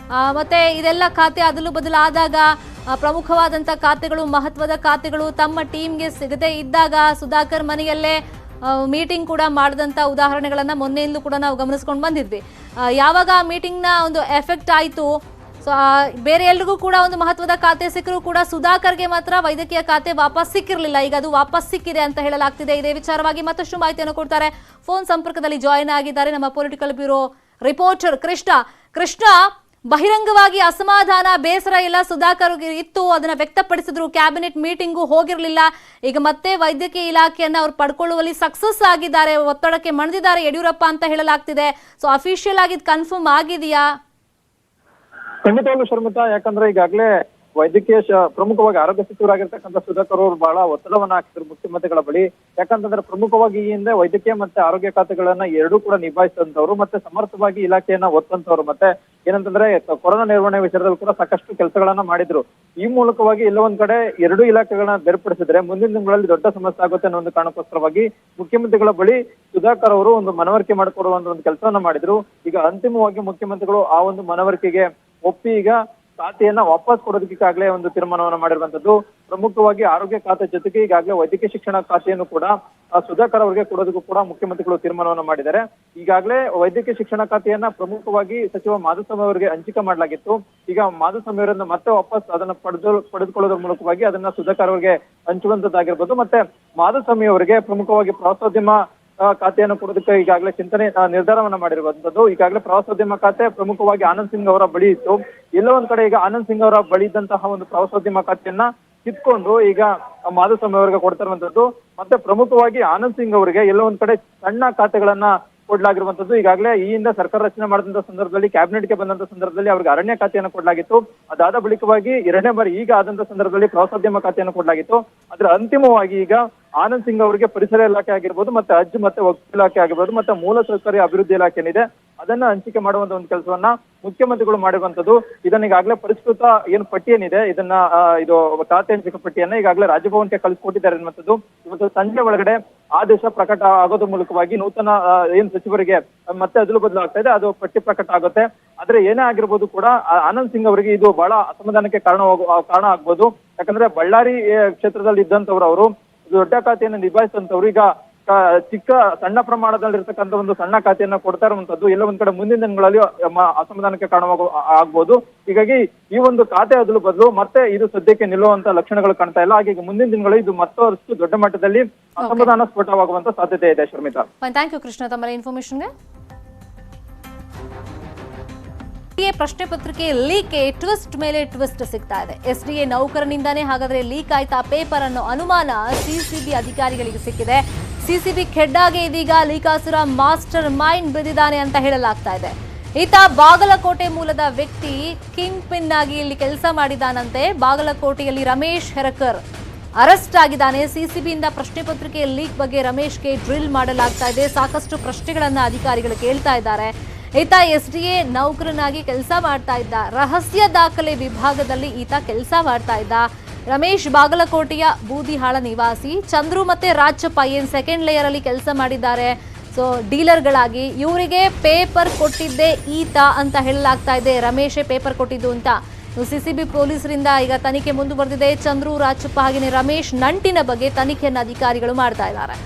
[SPEAKER 1] ಮತ್ತೆ ಇದೆಲ್ಲ ಖಾತೆ ಅದಲು ಬದಲಾದಾಗ ಪ್ರಮುಖವಾದಂಥ ಖಾತೆಗಳು, ಮಹತ್ವದ ಖಾತೆಗಳು ತಮ್ಮ ಟೀಮ್ಗೆ ಸಿಗದೆ ಇದ್ದಾಗ ಸುಧಾಕರ್ ಮನೆಯಲ್ಲೇ ಮೀಟಿಂಗ್ ಕೂಡ ಮಾಡಿದಂಥ ಉದಾಹರಣೆಗಳನ್ನ ಮೊನ್ನೆಯಿಂದಲೂ ಕೂಡ ನಾವು ಗಮನಿಸ್ಕೊಂಡು ಬಂದಿದ್ವಿ. ಯಾವಾಗ ಆ ಮೀಟಿಂಗ್ನ ಒಂದು ಎಫೆಕ್ಟ್ ಆಯಿತು, ಸೊ ಬೇರೆ ಎಲ್ರಿಗೂ ಕೂಡ ಒಂದು ಮಹತ್ವದ ಖಾತೆ ಸಿಕ್ಕರೂ ಕೂಡ ಸುಧಾಕರ್ಗೆ ಮಾತ್ರ ವೈದ್ಯಕೀಯ ಖಾತೆ ವಾಪಸ್ ಸಿಕ್ಕಿರಲಿಲ್ಲ. ಈಗ ಅದು ವಾಪಸ್ ಸಿಕ್ಕಿದೆ ಅಂತ ಹೇಳಲಾಗ್ತಿದೆ. ಇದೇ ವಿಚಾರವಾಗಿ ಮತ್ತಷ್ಟು ಮಾಹಿತಿಯನ್ನು ಕೊಡ್ತಾರೆ. ಫೋನ್ ಸಂಪರ್ಕದಲ್ಲಿ ಜಾಯಿನ್ ಆಗಿದ್ದಾರೆ ನಮ್ಮ ಪೊಲಿಟಿಕಲ್ ಬ್ಯೂರೋ ರಿಪೋರ್ಟರ್ ಕೃಷ್ಣ. ಬಹಿರಂಗವಾಗಿ ಅಸಮಾಧಾನ, ಬೇಸರ ಇಲ್ಲ ಸುಧಾಕರ್ ಇತ್ತು, ಅದನ್ನ ವ್ಯಕ್ತಪಡಿಸಿದ್ರು. ಕ್ಯಾಬಿನೆಟ್ ಮೀಟಿಂಗು ಹೋಗಿರ್ಲಿಲ್ಲ. ಈಗ ಮತ್ತೆ ವೈದ್ಯಕೀಯ ಇಲಾಖೆಯನ್ನ ಅವ್ರು ಪಡ್ಕೊಳ್ಳುವಲ್ಲಿ ಸಕ್ಸಸ್ ಆಗಿದ್ದಾರೆ, ಒತ್ತಡಕ್ಕೆ ಮಣಿದಿದ್ದಾರೆ ಯಡಿಯೂರಪ್ಪ ಅಂತ ಹೇಳಲಾಗ್ತಿದೆ. ಸೊ ಅಫಿಷಿಯಲ್ ಆಗಿ ಕನ್ಫರ್ಮ್ ಆಗಿದೆಯಾ?
[SPEAKER 3] ಖಂಡಿತವಾಗ್ಲೂ ಶರ್ಮಿತಾ, ಯಾಕಂದ್ರೆ ಈಗಾಗಲೇ ವೈದ್ಯಕೀಯ ಪ್ರಮುಖವಾಗಿ ಆರೋಗ್ಯ ಸಚಿವರಾಗಿರ್ತಕ್ಕಂಥ ಸುಧಾಕರ್ ಅವರು ಬಹಳ ಒತ್ತಡವನ್ನ ಹಾಕಿದ್ರು ಮುಖ್ಯಮಂತ್ರಿಗಳ ಬಳಿ. ಯಾಕಂತಂದ್ರೆ ಪ್ರಮುಖವಾಗಿ ಈ ಹಿಂದೆ ವೈದ್ಯಕೀಯ ಮತ್ತೆ ಆರೋಗ್ಯ ಖಾತೆಗಳನ್ನ ಎರಡೂ ಕೂಡ ನಿಭಾಯಿಸಿದಂತವ್ರು, ಮತ್ತೆ ಸಮರ್ಥವಾಗಿ ಇಲಾಖೆಯನ್ನ ಒತ್ತಂತವ್ರು, ಮತ್ತೆ ಏನಂತಂದ್ರೆ ಕೊರೋನಾ ನಿರ್ವಹಣೆ ವಿಚಾರದಲ್ಲಿ ಕೂಡ ಸಾಕಷ್ಟು ಕೆಲಸಗಳನ್ನ ಮಾಡಿದ್ರು. ಈ ಮೂಲಕವಾಗಿ ಎಲ್ಲ ಒಂದ್ ಕಡೆ 2 ಇಲಾಖೆಗಳನ್ನ ಬೇರ್ಪಡಿಸಿದ್ರೆ ಮುಂದಿನ ದಿನಗಳಲ್ಲಿ ದೊಡ್ಡ ಸಮಸ್ಯೆ ಆಗುತ್ತೆ ಅನ್ನೋ ಒಂದು ಕಾರಣಕ್ಕೋಸ್ಕರವಾಗಿ ಮುಖ್ಯಮಂತ್ರಿಗಳ ಬಳಿ ಸುಧಾಕರ್ ಅವರು ಒಂದು ಮನವರಿಕೆ ಮಾಡಿಕೊಡುವ ಒಂದು ಕೆಲಸವನ್ನ ಮಾಡಿದ್ರು. ಈಗ ಅಂತಿಮವಾಗಿ ಮುಖ್ಯಮಂತ್ರಿಗಳು ಆ ಒಂದು ಮನವರಿಕೆಗೆ ಒಪ್ಪಿ ಈಗ ಖಾತೆಯನ್ನ ವಾಪಸ್ ಕೊಡೋದಕ್ಕಾಗಲೇ ಒಂದು ತೀರ್ಮಾನವನ್ನ ಮಾಡಿರುವಂತದ್ದು. ಪ್ರಮುಖವಾಗಿ ಆರೋಗ್ಯ ಖಾತೆ ಜೊತೆಗೆ ಈಗಾಗಲೇ ವೈದ್ಯಕೀಯ ಶಿಕ್ಷಣ ಖಾತೆಯನ್ನು ಕೂಡ ಸುಧಾಕರ್ ಅವರಿಗೆ ಕೊಡೋದಕ್ಕೂ ಕೂಡ ಮುಖ್ಯಮಂತ್ರಿಗಳು ತೀರ್ಮಾನವನ್ನ ಮಾಡಿದ್ದಾರೆ. ಈಗಾಗಲೇ ವೈದ್ಯಕೀಯ ಶಿಕ್ಷಣ ಖಾತೆಯನ್ನ ಪ್ರಮುಖವಾಗಿ ಸಚಿವ ಮಾಧುಸ್ವಾಮಿ ಅವರಿಗೆ ಹಂಚಿಕೆ ಮಾಡಲಾಗಿತ್ತು. ಈಗ ಮಾಧುಸ್ವಾಮಿ ಅವರನ್ನ ಮತ್ತೆ ವಾಪಸ್ ಅದನ್ನ ಪಡೆದುಕೊಳ್ಳೋದ್ರ ಮೂಲಕವಾಗಿ ಅದನ್ನ ಸುಧಾಕರ್ ಅವರಿಗೆ ಹಂಚುವಂತದ್ದಾಗಿರ್ಬೋದು. ಮತ್ತೆ ಮಾಧುಸ್ವಾಮಿ ಅವರಿಗೆ ಪ್ರಮುಖವಾಗಿ ಪ್ರವಾಸೋದ್ಯಮ ಖಾತೆಯನ್ನು ಕೊಡೋದಕ್ಕೆ ಈಗಾಗಲೇ ಚಿಂತನೆ ನಿರ್ಧಾರವನ್ನ ಮಾಡಿರುವಂತದ್ದು. ಈಗಾಗಲೇ ಪ್ರವಾಸೋದ್ಯಮ ಖಾತೆ ಪ್ರಮುಖವಾಗಿ ಆನಂದ್ ಸಿಂಗ್ ಅವರ ಬಳಿ ಇತ್ತು. ಎಲ್ಲೋ ಒಂದ್ ಕಡೆ ಈಗ ಆನಂದ್ ಸಿಂಗ್ ಅವರ ಬಳಿ ಇದ್ದಂತಹ ಒಂದು ಪ್ರವಾಸೋದ್ಯಮ ಖಾತೆಯನ್ನ ಕಿತ್ಕೊಂಡು ಈಗ ಮಾಧುಸ್ವಾಮಿ ಅವರಿಗೆ ಕೊಡ್ತಾ ಇರುವಂತದ್ದು. ಮತ್ತೆ ಪ್ರಮುಖವಾಗಿ ಆನಂದ್ ಸಿಂಗ್ ಅವರಿಗೆ ಎಲ್ಲೋ ಒಂದ್ ಕಡೆ ಸಣ್ಣ ಖಾತೆಗಳನ್ನ ಕೊಡ್ಲಾಗಿರುವಂತದ್ದು. ಈಗಾಗಲೇ ಈ ಹಿಂದೆ ಸರ್ಕಾರ ರಚನೆ ಮಾಡಿದಂತ ಸಂದರ್ಭದಲ್ಲಿ, ಕ್ಯಾಬಿನೆಟ್ಗೆ ಬಂದಂತ ಸಂದರ್ಭದಲ್ಲಿ ಅವರಿಗೆ ಅರಣ್ಯ ಖಾತೆಯನ್ನು ಕೊಡ್ಲಾಗಿತ್ತು. ಅದಾದ ಬಳಿಕವಾಗಿ 2ನೇ ಬಾರಿ ಈಗ ಆದಂತ ಸಂದರ್ಭದಲ್ಲಿ ಪ್ರವಾಸೋದ್ಯಮ ಖಾತೆಯನ್ನು ಕೊಡ್ಲಾಗಿತ್ತು. ಅದ್ರ ಅಂತಿಮವಾಗಿ ಈಗ ಆನಂದ್ ಸಿಂಗ್ ಅವರಿಗೆ ಪರಿಸರ ಇಲಾಖೆ ಆಗಿರ್ಬೋದು, ಮತ್ತೆ ಹಜ್ ಮತ್ತೆ ವಕ್ಫ್ ಇಲಾಖೆ ಆಗಿರ್ಬೋದು, ಮತ್ತೆ ಮೂಲಸೌಕರ್ಯ ಅಭಿವೃದ್ಧಿ ಇಲಾಖೆ ಏನಿದೆ ಅದನ್ನ ಹಂಚಿಕೆ ಮಾಡುವಂತ ಒಂದು ಕೆಲಸವನ್ನ ಮುಖ್ಯಮಂತ್ರಿಗಳು ಮಾಡಿರುವಂತದ್ದು. ಇದನ್ನ ಈಗಾಗಲೇ ಪರಿಷ್ಕೃತ ಏನು ಪಟ್ಟಿ ಏನಿದೆ ಇದನ್ನ ಇದು ಖಾತೆ ಹಂಚಿಕೆ ಪಟ್ಟಿಯನ್ನ ಈಗಾಗಲೇ ರಾಜಭವನಕ್ಕೆ ಕಳಿಸ್ಕೊಟ್ಟಿದ್ದಾರೆ ಅನ್ನುವಂಥದ್ದು. ಇವತ್ತು ಸಂಜೆ ಒಳಗಡೆ ಆದೇಶ ಪ್ರಕಟ ಆಗೋದ್ರ ಮೂಲಕವಾಗಿ ನೂತನ ಏನ್ ಸಚಿವರಿಗೆ ಮತ್ತೆ ಅದಲು ಬದಲಾಗ್ತಾ ಇದೆ, ಅದು ಪಟ್ಟಿ ಪ್ರಕಟ ಆಗುತ್ತೆ. ಆದ್ರೆ ಏನೇ ಆಗಿರ್ಬೋದು ಕೂಡ ಆನಂದ್ ಸಿಂಗ್ ಅವರಿಗೆ ಇದು ಬಹಳ ಅಸಮಾಧಾನಕ್ಕೆ ಕಾರಣ ಆಗ್ಬೋದು. ಯಾಕಂದ್ರೆ ಬಳ್ಳಾರಿ ಕ್ಷೇತ್ರದಲ್ಲಿ ಇದ್ದಂತವ್ರು, ಅವರು ದೊಡ್ಡ ಖಾತೆಯನ್ನು ನಿಭಾಯಿಸಿದಂತವ್ರು ಈಗ ಚಿಕ್ಕ ಸಣ್ಣ ಪ್ರಮಾಣದಲ್ಲಿರ್ತಕ್ಕಂಥ ಒಂದು ಸಣ್ಣ ಖಾತೆಯನ್ನ ಕೊಡ್ತಾ ಇರುವಂತದ್ದು ಎಲ್ಲ ಒಂದ್ ಕಡೆ ಮುಂದಿನ ದಿನಗಳಲ್ಲಿ ಅಸಮಾಧಾನಕ್ಕೆ ಆಗ್ಬೋದು. ಹೀಗಾಗಿ ಈ ಒಂದು ಖಾತೆ ಅದಲು ಬದಲು ಮತ್ತೆ ಇದು ಸದ್ಯಕ್ಕೆ ನಿಲ್ಲುವಂತ ಲಕ್ಷಣಗಳು ಕಾಣ್ತಾ ಇಲ್ಲ. ಹಾಗಾಗಿ ಮುಂದಿನ ದಿನಗಳು ಇದು ಮತ್ತಷ್ಟು ದೊಡ್ಡ ಮಟ್ಟದಲ್ಲಿ ಅಸಮಾಧಾನ ಸ್ಫೋಟವಾಗುವಂತ ಸಾಧ್ಯತೆ ಇದೆ. ಶರ್ಮಿತಾ,
[SPEAKER 1] ಥ್ಯಾಂಕ್ ಯು ಕೃಷ್ಣ ತಮ್ಮ ಇನ್ಫಾರ್ಮೇಶನ್ಗೆ. ಪ್ರಶ್ನೆ ಪತ್ರಿಕೆ ಲೀಕ್ ಟ್ವಿಸ್ಟ್ ಮೇಲೆ ಟ್ವಿಸ್ಟ್ ಸಿಗ್ತಾ ಇದೆ. ಎಸ್ಡಿಎ ನೌಕರನಿಂದಾನೇ ಹಾಗಾದ್ರೆ ಲೀಕ್ ಆಯ್ತಾ ಪೇಪರ್ ಅನ್ನೋ ಅನುಮಾನ ಸಿಸಿಬಿ ಅಧಿಕಾರಿಗಳಿಗೆ ಸಿಕ್ಕಿದೆ. ಸಿಸಿಬಿ ಖೆಡ್ಡಾಗೆ ಇದೀಗ ಲೀಕಾಸುರ ಮಾಸ್ಟರ್ ಮೈಂಡ್ ಬಿದ್ದಿದ್ದಾನೆ ಅಂತ ಹೇಳಲಾಗ್ತಾ ಇದೆ. ಈತ ಬಾಗಲಕೋಟೆ ಮೂಲದ ವ್ಯಕ್ತಿ ಕಿಂಗ್ ಪಿನ್ ಆಗಿ ಇಲ್ಲಿ ಕೆಲಸ ಮಾಡಿದ್ದಾನಂತೆ. ಬಾಗಲಕೋಟೆಯಲ್ಲಿ ರಮೇಶ್ ಹೆರಕರ್ ಅರೆಸ್ಟ್ ಆಗಿದ್ದಾನೆ. ಸಿಸಿಬಿಯಿಂದ ಪ್ರಶ್ನೆ ಪತ್ರಿಕೆ ಲೀಕ್ ಬಗ್ಗೆ ರಮೇಶ್ಗೆ ಡ್ರಿಲ್ ಮಾಡಲಾಗ್ತಾ ಇದೆ. ಸಾಕಷ್ಟು ಪ್ರಶ್ನೆಗಳನ್ನ ಅಧಿಕಾರಿಗಳು ಕೇಳ್ತಾ ಇದ್ದಾರೆ. ಈತ ಎಸ್ಡಿಎ ನೌಕರನಾಗಿ ಕೆಲಸ ಮಾಡ್ತಾ ಇದ್ದ. ರಹಸ್ಯ ದಾಖಲೆ ವಿಭಾಗದಲ್ಲಿ ಈತ ಕೆಲಸ ಮಾಡ್ತಾ ಇದ್ದ. ರಮೇಶ್ ಬಾಗಲಕೋಟೆಯ ಬೂದಿಹಾಳ ನಿವಾಸಿ. ಚಂದ್ರು ಮತ್ತೆ ರಾಜಪ್ಪ ಏನ್ ಸೆಕೆಂಡ್ ಲೇಯರ್ ಅಲ್ಲಿ ಕೆಲಸ ಮಾಡಿದ್ದಾರೆ, ಸೊ ಡೀಲರ್ಗಳಾಗಿ. ಇವರಿಗೆ ಪೇಪರ್ ಕೊಟ್ಟಿದ್ದೆ ಈತ ಅಂತ ಹೇಳಲಾಗ್ತಾ ಇದೆ. ರಮೇಶೇ ಪೇಪರ್ ಕೊಟ್ಟಿದ್ದು ಅಂತ. ಸಿಸಿಬಿ ಪೊಲೀಸರಿಂದ ಈಗ ತನಿಖೆ ಮುಂದುವರೆದಿದೆ. ಚಂದ್ರು, ರಾಜಪ್ಪ ಹಾಗೆಯೇ ರಮೇಶ್ ನಂಟಿನ ಬಗ್ಗೆ ತನಿಖೆಯನ್ನು ಅಧಿಕಾರಿಗಳು ಮಾಡ್ತಾ ಇದ್ದಾರೆ.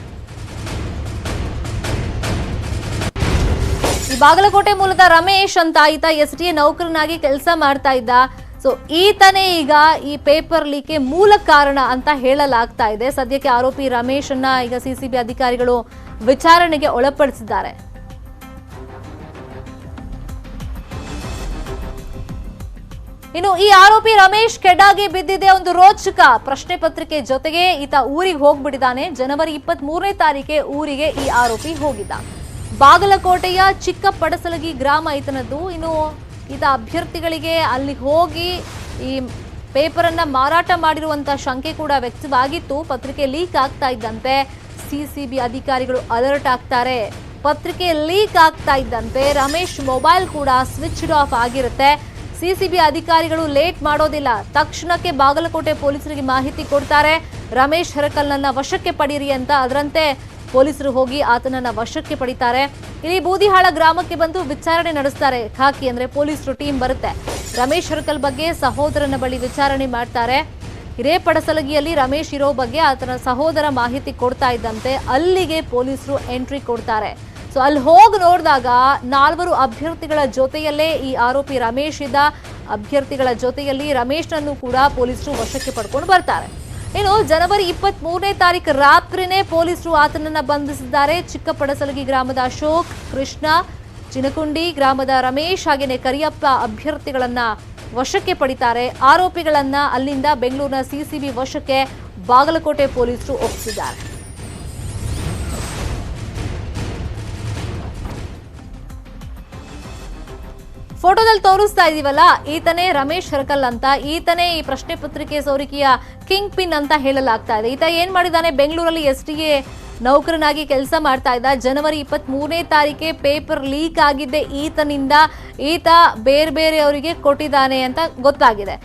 [SPEAKER 1] ಈ ಬಾಗಲಕೋಟೆ ಮೂಲದ ರಮೇಶ್ ಅಂತ ಈತ ಎಸ್ಡಿಎ ನೌಕರನಾಗಿ ಕೆಲಸ ಮಾಡ್ತಾ ಇದ್ದ. ಸೊ ಈತನೇ ಈಗ ಈ ಪೇಪರ್ ಲೀಕ್ಗೆ ಮೂಲ ಕಾರಣ ಅಂತ ಹೇಳಲಾಗ್ತಾ ಇದೆ. ಸದ್ಯಕ್ಕೆ ಆರೋಪಿ ರಮೇಶ್ ಅನ್ನ ಈಗ ಸಿಸಿಬಿ ಅಧಿಕಾರಿಗಳು ವಿಚಾರಣೆಗೆ ಒಳಪಡಿಸಿದ್ದಾರೆ. ಇನ್ನು ಈ ಆರೋಪಿ ರಮೇಶ್ ಕೆಡಾಗೆ ಬಿದ್ದಿದೆ ಒಂದು ರೋಚಕ ಪ್ರಶ್ನೆ ಪತ್ರಿಕೆ ಜೊತೆಗೆ ಈತ ಊರಿಗೆ ಹೋಗ್ಬಿಟ್ಟಿದ್ದಾನೆ. ಜನವರಿ 23ನೇ ತಾರೀಕೆ ಊರಿಗೆ ಈ ಆರೋಪಿ ಹೋಗಿದ್ದ. ಬಾಗಲಕೋಟೆಯ ಚಿಕ್ಕ ಪಡಸಲಗಿ ಗ್ರಾಮ ಈತನದ್ದು. ಇನ್ನು ಈತ ಅಭ್ಯರ್ಥಿಗಳಿಗೆ ಅಲ್ಲಿ ಹೋಗಿ ಈ ಪೇಪರ್ ಅನ್ನ ಮಾರಾಟ ಮಾಡಿರುವಂತ ಶಂಕೆ ಕೂಡ ವ್ಯಕ್ತವಾಗಿತ್ತು. ಪತ್ರಿಕೆ ಲೀಕ್ ಆಗ್ತಾ ಇದ್ದಂತೆ ಸಿಸಿಬಿ ಅಧಿಕಾರಿಗಳು ಅಲರ್ಟ್ ಆಗ್ತಾರೆ. ಪತ್ರಿಕೆ ಲೀಕ್ ಆಗ್ತಾ ಇದ್ದಂತೆ ರಮೇಶ್ ಮೊಬೈಲ್ ಕೂಡ ಸ್ವಿಚ್ ಆಫ್ ಆಗಿರುತ್ತೆ. ಸಿಸಿಬಿ ಅಧಿಕಾರಿಗಳು ಲೇಟ್ ಮಾಡೋದಿಲ್ಲ. ತಕ್ಷಣಕ್ಕೆ ಬಾಗಲಕೋಟೆ ಪೊಲೀಸರಿಗೆ ಮಾಹಿತಿ ಕೊಡ್ತಾರೆ. ರಮೇಶ್ ಹೆರಕಲ್ನನ್ನ ವಶಕ್ಕೆ ಪಡೀರಿ ಅಂತ. ಅದರಂತೆ ಪೊಲೀಸರು ಹೋಗಿ ಆತನನ್ನ ವಶಕ್ಕೆ ಪಡಿತಾರೆ. ಇಲ್ಲಿ ಬೂದಿಹಾಳ ಗ್ರಾಮಕ್ಕೆ ಬಂದು ವಿಚಾರಣೆ ನಡೆಸ್ತಾರೆ. ಖಾಕಿ ಅಂದ್ರೆ ಪೊಲೀಸರು ಟೀಮ್ ಬರುತ್ತೆ. ರಮೇಶ್ ಹೆರಕಲ್ ಬಗ್ಗೆ ಸಹೋದರನ ಬಳಿ ವಿಚಾರಣೆ ಮಾಡ್ತಾರೆ. ಹಿರೇಪಡಸಲಗಿಯಲ್ಲಿ ರಮೇಶ್ ಇರೋ ಬಗ್ಗೆ ಆತನ ಸಹೋದರ ಮಾಹಿತಿ ಕೊಡ್ತಾ ಇದ್ದಂತೆ ಅಲ್ಲಿಗೆ ಪೊಲೀಸರು ಎಂಟ್ರಿ ಕೊಡ್ತಾರೆ. ಸೊ ಅಲ್ಲಿ ಹೋಗಿ ನೋಡಿದಾಗ 4 ಅಭ್ಯರ್ಥಿಗಳ ಜೊತೆಯಲ್ಲೇ ಈ ಆರೋಪಿ ರಮೇಶ್ ಇದ್ದ. ಅಭ್ಯರ್ಥಿಗಳ ಜೊತೆಯಲ್ಲಿ ರಮೇಶ್ನನ್ನು ಕೂಡ ಪೊಲೀಸರು ವಶಕ್ಕೆ ಪಡ್ಕೊಂಡು ಬರ್ತಾರೆ. ಇನ್ನು ಜನವರಿ 23ನೇ ತಾರೀಕು ರಾತ್ರಿನೇ ಪೊಲೀಸರು ಆತನನ್ನ ಬಂಧಿಸಿದ್ದಾರೆ. ಚಿಕ್ಕಪಡಸಲಗಿ ಗ್ರಾಮದ ಅಶೋಕ್, ಕೃಷ್ಣ, ಚಿನಕುಂಡಿ ಗ್ರಾಮದ ರಮೇಶ್ ಹಾಗೇನೆ ಕರಿಯಪ್ಪ ಅಭ್ಯರ್ಥಿಗಳನ್ನ ವಶಕ್ಕೆ ಪಡಿತಾರೆ. ಆರೋಪಿಗಳನ್ನ ಅಲ್ಲಿಂದ ಬೆಂಗಳೂರಿನ ಸಿಸಿಬಿ ವಶಕ್ಕೆ ಬಾಗಲಕೋಟೆ ಪೊಲೀಸರು ಒಪ್ಪಿಸಿದ್ದಾರೆ. ಫೋಟೋದಲ್ಲಿ ತೋರಿಸ್ತಾ ಇದೀವಲ್ಲ, ಈತನೇ ರಮೇಶ್ ಹೆರಕಲ್ ಅಂತ. ಈತನೇ ಈ ಪ್ರಶ್ನೆ ಪತ್ರಿಕೆ ಸೋರಿಕೆಯ ಕಿಂಗ್ ಪಿನ್ ಅಂತ ಹೇಳಲಾಗ್ತಾ ಇದೆ. ಈತ ಏನ್ ಮಾಡಿದಾನೆ, ಬೆಂಗಳೂರಲ್ಲಿ STA ನೌಕರನಾಗಿ ಕೆಲಸ ಮಾಡ್ತಾ ಇದ್ದ. ಜನವರಿ 23ನೇ ತಾರೀಕೆ ಪೇಪರ್ ಲೀಕ್ ಆಗಿದ್ದೆ ಈತನಿಂದ. ಈತ ಬೇರೆಯವರಿಗೆ ಕೊಟ್ಟಿದ್ದಾನೆ ಅಂತ ಗೊತ್ತಾಗಿದೆ.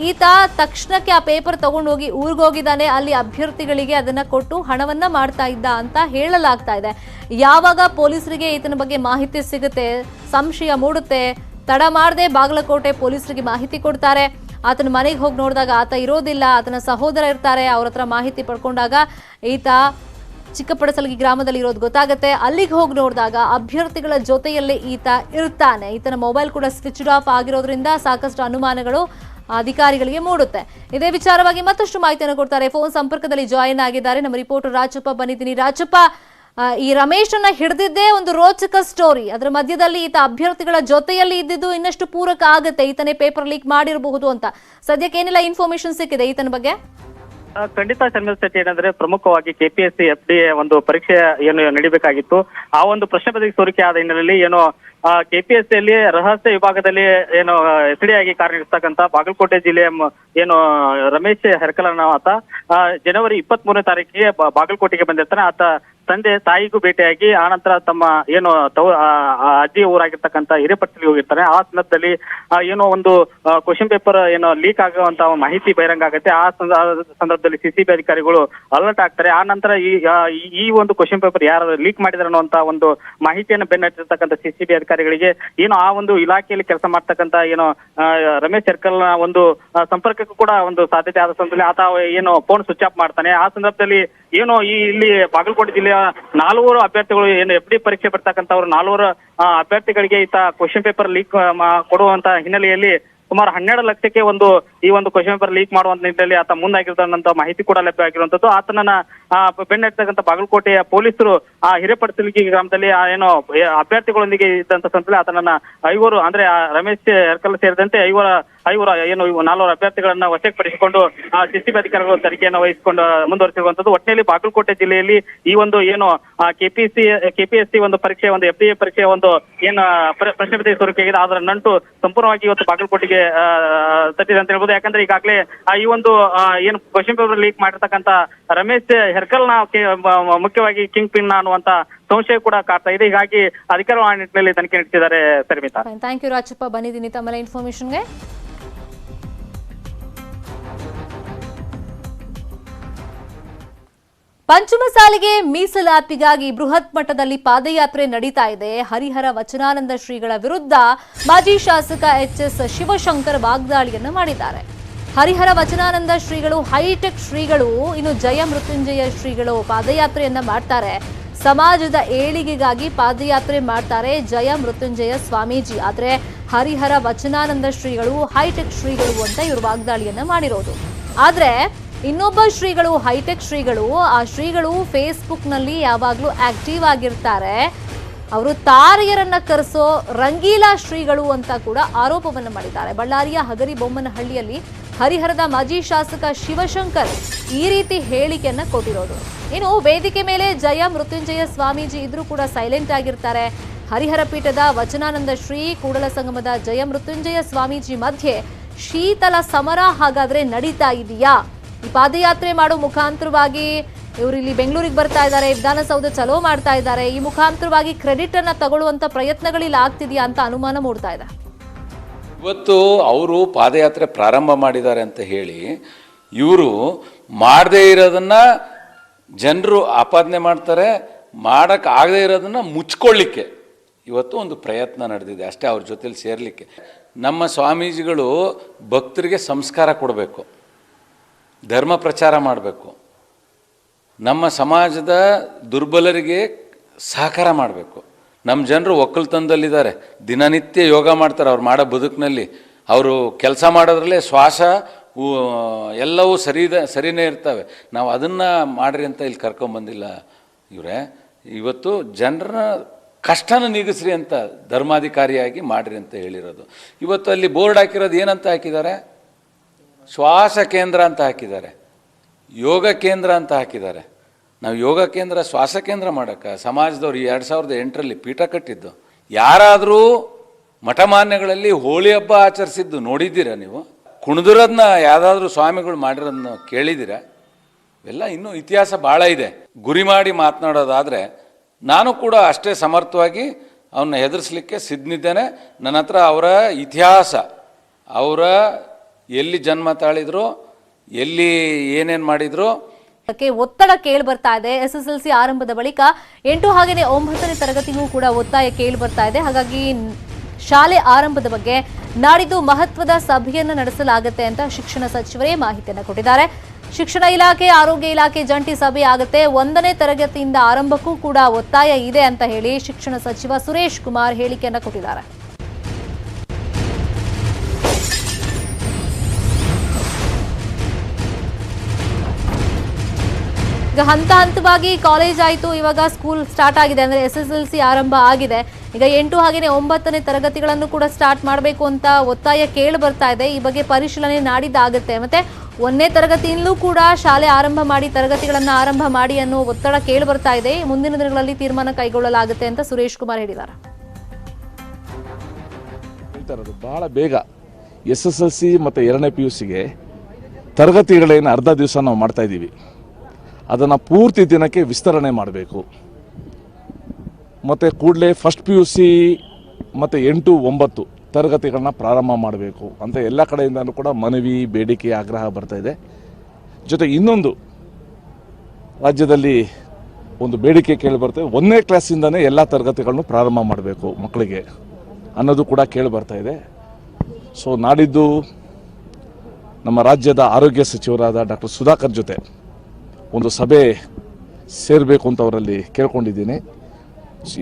[SPEAKER 1] ಈತ ತಕ್ಷಣಕ್ಕೆ ಆ ಪೇಪರ್ ತಗೊಂಡೋಗಿ ಊರಿಗೋಗಿದ್ದಾನೆ. ಅಲ್ಲಿ ಅಭ್ಯರ್ಥಿಗಳಿಗೆ ಅದನ್ನ ಕೊಟ್ಟು ಹಣವನ್ನ ಮಾಡ್ತಾ ಇದ್ದ ಅಂತ ಹೇಳಲಾಗ್ತಾ ಇದೆ. ಯಾವಾಗ ಪೊಲೀಸರಿಗೆ ಈತನ ಬಗ್ಗೆ ಮಾಹಿತಿ ಸಿಗುತ್ತೆ, ಸಂಶಯ ಮೂಡುತ್ತೆ, ತಡ ಮಾಡದೆ ಬಾಗಲಕೋಟೆ ಪೊಲೀಸರಿಗೆ ಮಾಹಿತಿ ಕೊಡ್ತಾರೆ. ಆತನ ಮನೆಗೆ ಹೋಗಿ ನೋಡಿದಾಗ ಆತ ಇರೋದಿಲ್ಲ, ಆತನ ಸಹೋದರ ಇರ್ತಾರೆ. ಅವ್ರ ಹತ್ರ ಮಾಹಿತಿ ಪಡ್ಕೊಂಡಾಗ ಈತ ಚಿಕ್ಕಪಡಸಲಗಿ ಗ್ರಾಮದಲ್ಲಿ ಇರೋದು ಗೊತ್ತಾಗುತ್ತೆ. ಅಲ್ಲಿಗೆ ಹೋಗಿ ನೋಡಿದಾಗ ಅಭ್ಯರ್ಥಿಗಳ ಜೊತೆಯಲ್ಲೇ ಈತ ಇರ್ತಾನೆ. ಈತನ ಮೊಬೈಲ್ ಕೂಡ ಸ್ವಿಚ್ ಆಫ್ ಆಗಿರೋದ್ರಿಂದ ಸಾಕಷ್ಟು ಅನುಮಾನಗಳು ಅಧಿಕಾರಿಗಳಿಗೆ ಮೂಡುತ್ತೆ. ಇದೇ ವಿಚಾರವಾಗಿ ಮತ್ತಷ್ಟು ಮಾಹಿತಿಯನ್ನು ಕೊಡ್ತಾರೆ. ಫೋನ್ ಸಂಪರ್ಕದಲ್ಲಿ ಜಾಯಿನ್ ಆಗಿದ್ದಾರೆ ನಮ್ಮ ರಿಪೋರ್ಟರ್ ರಾಜಪ್ಪ. ಬಂದಿದ್ದೀನಿ ರಾಜಪ್ಪ, ಈ ರಮೇಶನ್ನ ಹಿಡಿದಿದ್ದೇ ಒಂದು ರೋಚಕ ಸ್ಟೋರಿ. ಅದರ ಮಧ್ಯದಲ್ಲಿ ಈತ ಅಭ್ಯರ್ಥಿಗಳ ಜೊತೆಯಲ್ಲಿ ಇದ್ದಿದ್ದು ಇನ್ನಷ್ಟು ಪೂರಕ ಆಗುತ್ತೆ. ಈತನೇ ಪೇಪರ್ ಲೀಕ್ ಮಾಡಿರಬಹುದು ಅಂತ ಸದ್ಯಕ್ಕೆ ಏನೆಲ್ಲ ಇನ್ಫಾರ್ಮೇಶನ್ ಸಿಕ್ಕಿದೆ ಈತನ ಬಗ್ಗೆ?
[SPEAKER 4] ಖಂಡಿತ ಶರ್ಮಿಳಾ ಶೆಟ್ಟಿ, ಏನಂದ್ರೆ ಪ್ರಮುಖವಾಗಿ KPSC FDA ಒಂದು ಪರೀಕ್ಷೆ ಏನು ನಡೀಬೇಕಾಗಿತ್ತು. ಆ ಒಂದು ಪ್ರಶ್ನೆ ಪತ್ರಿಕೆ ಸೋರಿಕೆ ಆದ ಹಿನ್ನೆಲೆಯಲ್ಲಿ ಏನು KPSC ಯಲ್ಲಿ ರಹಸ್ಯ ವಿಭಾಗದಲ್ಲಿ ಏನು SDA ಆಗಿ ಕಾರ್ಯನಿರ್ವಹಿಸ್ತಕ್ಕಂತ ಬಾಗಲಕೋಟೆ ಜಿಲ್ಲೆಯ ಏನು ರಮೇಶ್ ಹೆರಕಲ್ ಅನ್ನೋ ಆತ ಜನವರಿ 23ನೇ ತಾರೀಕಿಗೆ ಬಾಗಲಕೋಟೆಗೆ ಬಂದಿರ್ತಾನೆ. ಆತ ತಂದೆ ತಾಯಿಗೂ ಭೇಟಿಯಾಗಿ ಆನಂತರ ತಮ್ಮ ಏನು ಅಜ್ಜಿ ಊರಾಗಿರ್ತಕ್ಕಂಥ ಹಿರೇಪಟ್ಟಲಿಗೆ ಹೋಗಿರ್ತಾನೆ. ಆ ಸಂದರ್ಭದಲ್ಲಿ ಏನೋ ಒಂದು ಕ್ವಶನ್ ಪೇಪರ್ ಏನೋ ಲೀಕ್ ಆಗುವಂತ ಮಾಹಿತಿ ಬಹಿರಂಗ ಆಗುತ್ತೆ. ಆ ಸಂದರ್ಭದಲ್ಲಿ ಸಿಸಿಬಿ ಅಧಿಕಾರಿಗಳು ಅಲರ್ಟ್ ಆಗ್ತಾರೆ. ಆ ನಂತರ ಈ ಒಂದು ಕ್ವಶನ್ ಪೇಪರ್ ಯಾರು ಲೀಕ್ ಮಾಡಿದಾರೆ ಅನ್ನುವಂತ ಒಂದು ಮಾಹಿತಿಯನ್ನು ಬೆನ್ನಟ್ಟಿರ್ತಕ್ಕಂಥ ಸಿಸಿಬಿ ಅಧಿಕಾರಿಗಳಿಗೆ ಏನು ಆ ಒಂದು ಇಲಾಖೆಯಲ್ಲಿ ಕೆಲಸ ಮಾಡ್ತಕ್ಕಂಥ ಏನು ರಮೇಶ್ ಹೆರಕಲ್ ನ ಒಂದು ಸಂಪರ್ಕಕ್ಕೂ ಕೂಡ ಒಂದು ಸಾಧ್ಯತೆ ಆದ ಸಂದರ್ಭದಲ್ಲಿ ಆತ ಏನು ಫೋನ್ ಸ್ವಿಚ್ ಆಫ್ ಮಾಡ್ತಾನೆ. ಆ ಸಂದರ್ಭದಲ್ಲಿ ಏನು ಇಲ್ಲಿ ಬಾಗಲಕೋಟೆ ಜಿಲ್ಲೆಯ 4 ಅಭ್ಯರ್ಥಿಗಳು ಏನು FD ಪರೀಕ್ಷೆ ಬರ್ತಕ್ಕಂಥವ್ರು 4 ಅಭ್ಯರ್ಥಿಗಳಿಗೆ ಈತ ಕ್ವಶನ್ ಪೇಪರ್ ಲೀಕ್ ಕೊಡುವಂತ ಹಿನ್ನೆಲೆಯಲ್ಲಿ ಸುಮಾರು 12 ಲಕ್ಷಕ್ಕೆ ಈ ಒಂದು ಕ್ವಶನ್ ಪೇಪರ್ ಲೀಕ್ ಮಾಡುವಂತ ನಿಟ್ಟಿನಲ್ಲಿ ಆತ ಮುಂದಾಗಿರ್ತಾನಂತ ಮಾಹಿತಿ ಕೂಡ ಲಭ್ಯ ಆಗಿರುವಂತದ್ದು. ಆತನನ್ನ ಬೆನ್ನಟ್ಟಿರ್ತಕ್ಕಂಥ ಬಾಗಲಕೋಟೆಯ ಪೊಲೀಸರು ಆ ಹಿರೇಪಡಸಲಗಿ ಗ್ರಾಮದಲ್ಲಿ ಏನು ಅಭ್ಯರ್ಥಿಗಳೊಂದಿಗೆ ಇದ್ದಂತ ಸಂದರ್ಭದಲ್ಲಿ ಆತನನ್ನ 5 ಅಂದ್ರೆ ರಮೇಶ್ ಹೆರಕಲ್ ಸೇರಿದಂತೆ 5 ಏನು 4 ಅಭ್ಯರ್ಥಿಗಳನ್ನ ವಶಕ್ಕೆ ಪಡಿಸಿಕೊಂಡು ಸಿಸಿಬಿ ಅಧಿಕಾರಿಗಳು ತನಿಖೆಯನ್ನು ವಹಿಸಿಕೊಂಡು ಮುಂದುವರಿಸಿರುವಂತದ್ದು. ಒಟ್ಟಿನಲ್ಲಿ ಬಾಗಲಕೋಟೆ ಜಿಲ್ಲೆಯಲ್ಲಿ ಈ ಒಂದು ಏನು KPSC ಒಂದು ಪರೀಕ್ಷೆ, ಒಂದು FDA ಪರೀಕ್ಷೆ ಒಂದು ಏನು ಪ್ರಶ್ನೆ ಪತ್ರಿಕೆ ಸೋರಿಕೆಯಾಗಿದೆ, ಅದರ ನಂಟು ಸಂಪೂರ್ಣವಾಗಿ ಇವತ್ತು ಬಾಗಲಕೋಟೆಗೆ ತಟ್ಟಿದೆ ಅಂತ ಹೇಳ್ಬೋದು. ಯಾಕಂದ್ರೆ ಈಗಾಗಲೇ ಈ ಒಂದು ಏನು ಕ್ವಶನ್ ಪೇಪರ್ ಲೀಕ್ ಮಾಡಿರ್ತಕ್ಕಂಥ ರಮೇಶ್ ಹೆರಕಲ್ ನ ಮುಖ್ಯವಾಗಿ ಕಿಂಗ್ ಪಿನ್ ಅನ್ನುವಂತ ಸಂಶಯ ಕೂಡ ಕಾಡ್ತಾ ಇದೆ. ಹೀಗಾಗಿ ಅಧಿಕಾರಿಗಳು ಆ ನಿಟ್ಟಿನಲ್ಲಿ ತನಿಖೆ ನಡೆಸಿದ್ದಾರೆ. ಶರ್ಮಿತಾ,
[SPEAKER 1] ಥ್ಯಾಂಕ್ ಯು ರಾಜಪ್ಪ, ಬಂದಿದ್ದೀನಿ ತಮ್ಮೆಲ್ಲ ಇನ್ಫಾರ್ಮೇಶನ್ಗೆ. ಪಂಚಮಸಾಲಿಗೆ ಮೀಸಲಾತಿಗಾಗಿ ಬೃಹತ್ ಮಟ್ಟದಲ್ಲಿ ಪಾದಯಾತ್ರೆ ನಡೀತಾ ಇದೆ. ಹರಿಹರ ವಚನಾನಂದ ಶ್ರೀಗಳ ವಿರುದ್ಧ ಮಾಜಿ ಶಾಸಕ HS ಶಿವಶಂಕರ್ ವಾಗ್ದಾಳಿಯನ್ನ ಮಾಡಿದ್ದಾರೆ. ಹರಿಹರ ವಚನಾನಂದ ಶ್ರೀಗಳು ಹೈಟೆಕ್ ಶ್ರೀಗಳು, ಇನ್ನು ಜಯ ಮೃತ್ಯುಂಜಯ ಶ್ರೀಗಳು ಪಾದಯಾತ್ರೆಯನ್ನ ಮಾಡ್ತಾರೆ. ಸಮಾಜದ ಏಳಿಗೆಗಾಗಿ ಪಾದಯಾತ್ರೆ ಮಾಡ್ತಾರೆ ಜಯ ಮೃತ್ಯುಂಜಯ ಸ್ವಾಮೀಜಿ. ಆದ್ರೆ ಹರಿಹರ ವಚನಾನಂದ ಶ್ರೀಗಳು ಹೈಟೆಕ್ ಶ್ರೀಗಳು ಅಂತ ಇವರು ವಾಗ್ದಾಳಿಯನ್ನ ಮಾಡಿರೋದು. ಆದ್ರೆ ಇನ್ನೊಬ್ಬ ಶ್ರೀಗಳು ಹೈಟೆಕ್ ಶ್ರೀಗಳು, ಆ ಶ್ರೀಗಳು ಫೇಸ್ಬುಕ್ ನಲ್ಲಿ ಯಾವಾಗ್ಲೂ ಆಕ್ಟಿವ್ ಆಗಿರ್ತಾರೆ. ಅವರು ತಾರೆಯರನ್ನ ಕರೆಸೋ ರಂಗೀಲಾ ಶ್ರೀಗಳು ಅಂತ ಕೂಡ ಆರೋಪವನ್ನ ಮಾಡಿದ್ದಾರೆ. ಬಳ್ಳಾರಿಯ ಹಗರಿಬೊಮ್ಮನಹಳ್ಳಿಯಲ್ಲಿ ಹರಿಹರದ ಮಾಜಿ ಶಾಸಕ ಶಿವಶಂಕರ್ ಈ ರೀತಿ ಹೇಳಿಕೆಯನ್ನ ಕೊಟ್ಟಿರೋದು. ಇನ್ನು ವೇದಿಕೆ ಮೇಲೆ ಜಯ ಮೃತ್ಯುಂಜಯ ಸ್ವಾಮೀಜಿ ಇದ್ರೂ ಕೂಡ ಸೈಲೆಂಟ್ ಆಗಿರ್ತಾರೆ. ಹರಿಹರ ಪೀಠದ ವಚನಾನಂದ ಶ್ರೀ, ಕೂಡಲ ಸಂಗಮದ ಜಯ ಮೃತ್ಯುಂಜಯ ಸ್ವಾಮೀಜಿ ಮಧ್ಯೆ ಶೀತಲ ಸಮರ ಹಾಗಾದ್ರೆ ನಡೀತಾ ಇದೆಯಾ? ಈ ಪಾದಯಾತ್ರೆ ಮಾಡೋ ಮುಖಾಂತರವಾಗಿ ಇವರು ಇಲ್ಲಿ ಬೆಂಗಳೂರಿಗೆ ಬರ್ತಾ ಇದ್ದಾರೆ, ವಿಧಾನಸೌಧ ಚಲೋ ಮಾಡ್ತಾ ಇದ್ದಾರೆ. ಈ ಮುಖಾಂತರವಾಗಿ ಕ್ರೆಡಿಟ್ ಅನ್ನ ತಗೊಳ್ಳುವಂತ ಪ್ರಯತ್ನಗಳಿಲ್ಲ ಆಗ್ತಿದೆಯಾ ಅಂತ ಅನುಮಾನ ಮೂಡ್ತಾ ಇದೆ.
[SPEAKER 5] ಇವತ್ತು ಅವರು ಪಾದಯಾತ್ರೆ ಪ್ರಾರಂಭ ಮಾಡಿದ್ದಾರೆ ಅಂತ ಹೇಳಿ ಇವರು ಮಾಡದೇ ಇರೋದನ್ನ ಜನರು ಆಪಾದನೆ ಮಾಡ್ತಾರೆ, ಮಾಡಕ್ ಆಗದೆ ಇರೋದನ್ನ ಮುಚ್ಕೊಳ್ಳಿಕ್ಕೆ ಇವತ್ತು ಒಂದು ಪ್ರಯತ್ನ ನಡೆದಿದೆ ಅಷ್ಟೇ, ಅವ್ರ ಜೊತೆಲಿ ಸೇರ್ಲಿಕ್ಕೆ. ನಮ್ಮ ಸ್ವಾಮೀಜಿಗಳು ಭಕ್ತರಿಗೆ ಸಂಸ್ಕಾರ ಕೊಡಬೇಕು, ಧರ್ಮ ಪ್ರಚಾರ ಮಾಡಬೇಕು, ನಮ್ಮ ಸಮಾಜದ ದುರ್ಬಲರಿಗೆ ಸಹಕಾರ ಮಾಡಬೇಕು. ನಮ್ಮ ಜನರು ಒಕ್ಕಲ್ತನದಲ್ಲಿದ್ದಾರೆ, ದಿನನಿತ್ಯ ಯೋಗ ಮಾಡ್ತಾರೆ. ಅವ್ರು ಮಾಡೋ ಬದುಕಿನಲ್ಲಿ ಅವರು ಕೆಲಸ ಮಾಡೋದ್ರಲ್ಲೇ ಶ್ವಾಸ ಎಲ್ಲವೂ ಸರಿನೇ ಇರ್ತವೆ. ನಾವು ಅದನ್ನು ಮಾಡ್ರಿ ಅಂತ ಇಲ್ಲಿ ಕರ್ಕೊಂಬಂದಿಲ್ಲ ಇವರೇ. ಇವತ್ತು ಜನರ ಕಷ್ಟನ ನೀಗಿಸ್ರಿ ಅಂತ ಧರ್ಮಾಧಿಕಾರಿಯಾಗಿ ಮಾಡ್ರಿ ಅಂತ ಹೇಳಿರೋದು. ಇವತ್ತು ಅಲ್ಲಿ ಬೋರ್ಡ್ ಹಾಕಿರೋದು ಏನಂತ ಹಾಕಿದ್ದಾರೆ? ಶ್ವಾಸ ಕೇಂದ್ರ ಅಂತ ಹಾಕಿದ್ದಾರೆ, ಯೋಗ ಕೇಂದ್ರ ಅಂತ ಹಾಕಿದ್ದಾರೆ. ನಾವು ಯೋಗ ಕೇಂದ್ರ ಶ್ವಾಸ ಕೇಂದ್ರ ಮಾಡೋಕ್ಕೆ ಸಮಾಜದವ್ರು 2008ರಲ್ಲಿ ಪೀಠ ಕಟ್ಟಿದ್ದು. ಯಾರಾದರೂ ಮಠಮಾನ್ಯಗಳಲ್ಲಿ ಹೋಳಿ ಹಬ್ಬ ಆಚರಿಸಿದ್ದು ನೋಡಿದ್ದೀರಾ ನೀವು? ಕುಣಿದಿರೋದನ್ನ ಯಾವುದಾದ್ರೂ ಸ್ವಾಮಿಗಳು ಮಾಡಿರೋದನ್ನ ಕೇಳಿದ್ದೀರಾ? ಇವೆಲ್ಲ ಇನ್ನೂ ಇತಿಹಾಸ ಭಾಳ ಇದೆ. ಗುರಿ ಮಾಡಿ ಮಾತನಾಡೋದಾದರೆ ನಾನು ಕೂಡ ಅಷ್ಟೇ ಸಮರ್ಥವಾಗಿ ಅವನ್ನ ಹೆದರಿಸಲಿಕ್ಕೆ ಸಿದ್ಧನಿದ್ದೇನೆ. ನನ್ನ ಹತ್ರ ಅವರ ಇತಿಹಾಸ, ಅವರ ಎಲ್ಲಿ ಜನ್ಮ ತಾಳಿದ್ರು, ಎಲ್ಲಿ ಏನೇನು ಮಾಡಿದ್ರು
[SPEAKER 1] ಒತ್ತಡ ಕೇಳಿ ಬರ್ತಾ ಇದೆ. SSLC ಆರಂಭದ ಬಳಿಕ 8 ಹಾಗೆಯೇ 9ನೇ ತರಗತಿಗೂ ಕೂಡ ಒತ್ತಾಯ ಕೇಳಿ ಬರ್ತಾ ಇದೆ. ಹಾಗಾಗಿ ಶಾಲೆ ಆರಂಭದ ಬಗ್ಗೆ ನಾಡಿದ್ದು ಮಹತ್ವದ ಸಭೆಯನ್ನು ನಡೆಸಲಾಗುತ್ತೆ ಅಂತ ಶಿಕ್ಷಣ ಸಚಿವರೇ ಮಾಹಿತಿಯನ್ನು ಕೊಟ್ಟಿದ್ದಾರೆ. ಶಿಕ್ಷಣ ಇಲಾಖೆ, ಆರೋಗ್ಯ ಇಲಾಖೆ ಜಂಟಿ ಸಭೆ ಆಗುತ್ತೆ. 1ನೇ ತರಗತಿಯಿಂದ ಆರಂಭಕ್ಕೂ ಕೂಡ ಒತ್ತಾಯ ಇದೆ ಅಂತ ಹೇಳಿ ಶಿಕ್ಷಣ ಸಚಿವ ಸುರೇಶ್ ಕುಮಾರ್ ಹೇಳಿಕೆಯನ್ನು ಕೊಟ್ಟಿದ್ದಾರೆ. ಈಗ ಹಂತ ಹಂತವಾಗಿ ಕಾಲೇಜ್ ಆಯಿತು, ಇವಾಗ ಸ್ಕೂಲ್ ಸ್ಟಾರ್ಟ್ ಆಗಿದೆ, ಅಂದರೆ SSLC ಆರಂಭ ಆಗಿದೆ. ಈಗ 8 ಹಾಗೆಯೇ 9ನೇ ತರಗತಿಗಳನ್ನು ಕೂಡ ಸ್ಟಾರ್ಟ್ ಮಾಡಬೇಕು ಅಂತ ಒತ್ತಾಯ ಕೇಳಿ ಬರ್ತಾ ಇದೆ. ಈ ಬಗ್ಗೆ ಪರಿಶೀಲನೆ ನಾಡಿದ್ದಾಗುತ್ತೆ. ಮತ್ತೆ 1ನೇ ತರಗತಿಯಿಂದಲೂ ಕೂಡ ಶಾಲೆ ಆರಂಭ ಮಾಡಿ, ತರಗತಿಗಳನ್ನು ಆರಂಭ ಮಾಡಿ ಅನ್ನೋ ಒತ್ತಡ ಕೇಳಿ ಬರ್ತಾ ಇದೆ. ಮುಂದಿನ ದಿನಗಳಲ್ಲಿ ತೀರ್ಮಾನ ಕೈಗೊಳ್ಳಲಾಗುತ್ತೆ ಅಂತ ಸುರೇಶ್ ಕುಮಾರ್ ಹೇಳಿದ್ದಾರೆ.
[SPEAKER 6] ಬಹಳ ಬೇಗ SSLC ಮತ್ತು 2ನೇ PUCಗೆ ತರಗತಿಗಳೇನು ಅರ್ಧ ದಿವಸ ನಾವು ಮಾಡ್ತಾ ಇದ್ದೀವಿ, ಅದನ್ನು ಪೂರ್ತಿ ದಿನಕ್ಕೆ ವಿಸ್ತರಣೆ ಮಾಡಬೇಕು. ಮತ್ತು ಕೂಡಲೇ ಫಸ್ಟ್ PUC ಮತ್ತು 8, 9 ತರಗತಿಗಳನ್ನ ಪ್ರಾರಂಭ ಮಾಡಬೇಕು ಅಂತ ಎಲ್ಲ ಕಡೆಯಿಂದಲೂ ಕೂಡ ಮನವಿ, ಬೇಡಿಕೆ, ಆಗ್ರಹ ಬರ್ತಾ ಇದೆ. ಜೊತೆಗೆ ಇನ್ನೊಂದು ರಾಜ್ಯದಲ್ಲಿ ಒಂದು ಬೇಡಿಕೆ ಕೇಳಿ ಬರ್ತದೆ, 1ನೇ ಕ್ಲಾಸಿಂದನೇ ಎಲ್ಲ ತರಗತಿಗಳನ್ನು ಪ್ರಾರಂಭ ಮಾಡಬೇಕು ಮಕ್ಕಳಿಗೆ ಅನ್ನೋದು ಕೂಡ ಕೇಳಿ ಬರ್ತಾ ಇದೆ. ಸೊ ನಾಡಿದ್ದು ನಮ್ಮ ರಾಜ್ಯದ ಆರೋಗ್ಯ ಸಚಿವರಾದ ಡಾಕ್ಟರ್ ಸುಧಾಕರ್ ಜೊತೆ ಒಂದು ಸಭೆ ಸೇರಬೇಕು ಅಂತ ಅವರಲ್ಲಿ ಕೇಳ್ಕೊಂಡಿದ್ದೀನಿ.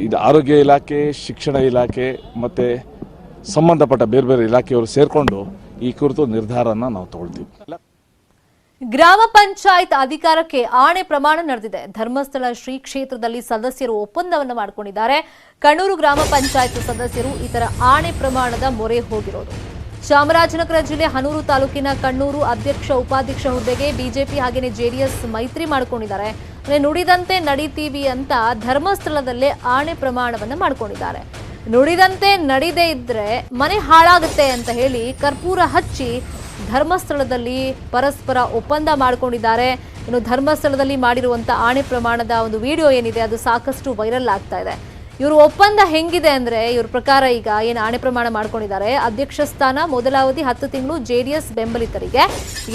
[SPEAKER 6] ಇದು ಆರೋಗ್ಯ ಇಲಾಖೆ, ಶಿಕ್ಷಣ ಇಲಾಖೆ ಮತ್ತು ಸಂಬಂಧಪಟ್ಟ ಬೇರೆ ಬೇರೆ ಇಲಾಖೆಯವರು ಸೇರಿಕೊಂಡು ಈ ಕುರಿತು ನಿರ್ಧಾರನ ನಾವು ತಗೊಳ್ತೀವಿ.
[SPEAKER 1] ಗ್ರಾಮ ಪಂಚಾಯತ್ ಅಧಿಕಾರಕ್ಕೆ ಆಣೆ ಪ್ರಮಾಣ ನಡೆದಿದೆ. ಧರ್ಮಸ್ಥಳ ಶ್ರೀ ಕ್ಷೇತ್ರದಲ್ಲಿ ಸದಸ್ಯರು ಒಪ್ಪಂದವನ್ನು ಮಾಡಿಕೊಂಡಿದ್ದಾರೆ. ಕಣ್ಣೂರು ಗ್ರಾಮ ಪಂಚಾಯತ್ ಸದಸ್ಯರು ಇತರ ಆಣೆ ಪ್ರಮಾಣದ ಮೊರೆ ಹೋಗಿರೋದು. ಚಾಮರಾಜನಗರ ಜಿಲ್ಲೆ ಹನೂರು ತಾಲೂಕಿನ ಕಣ್ಣೂರು ಅಧ್ಯಕ್ಷ, ಉಪಾಧ್ಯಕ್ಷ ಹುದ್ದೆಗೆ ಬಿಜೆಪಿ ಹಾಗೆಯೇ JDS ಮೈತ್ರಿ ಮಾಡಿಕೊಂಡಿದ್ದಾರೆ. ನುಡಿದಂತೆ ನಡೀತೀವಿ ಅಂತ ಧರ್ಮಸ್ಥಳದಲ್ಲೇ ಆಣೆ ಪ್ರಮಾಣವನ್ನು ಮಾಡಿಕೊಂಡಿದ್ದಾರೆ. ನುಡಿದಂತೆ ನಡೀದೇ ಇದ್ರೆ ಮನೆ ಹಾಳಾಗುತ್ತೆ ಅಂತ ಹೇಳಿ ಕರ್ಪೂರ ಹಚ್ಚಿ ಧರ್ಮಸ್ಥಳದಲ್ಲಿ ಪರಸ್ಪರ ಒಪ್ಪಂದ ಮಾಡಿಕೊಂಡಿದ್ದಾರೆ. ಇನ್ನು ಧರ್ಮಸ್ಥಳದಲ್ಲಿ ಮಾಡಿರುವಂಥ ಆಣೆ ಪ್ರಮಾಣದ ಒಂದು ವಿಡಿಯೋ ಏನಿದೆ ಅದು ಸಾಕಷ್ಟು ವೈರಲ್ ಆಗ್ತಾ ಇದೆ. ಇವರು ಒಪ್ಪಂದ ಹೆಂಗಿದೆ ಅಂದರೆ, ಇವ್ರ ಪ್ರಕಾರ ಈಗ ಏನು ಆಣೆ ಪ್ರಮಾಣ ಮಾಡ್ಕೊಂಡಿದ್ದಾರೆ, ಅಧ್ಯಕ್ಷ ಸ್ಥಾನ ಮೊದಲ ಅವಧಿ 10 ತಿಂಗಳು JDS ಬೆಂಬಲಿತರಿಗೆ,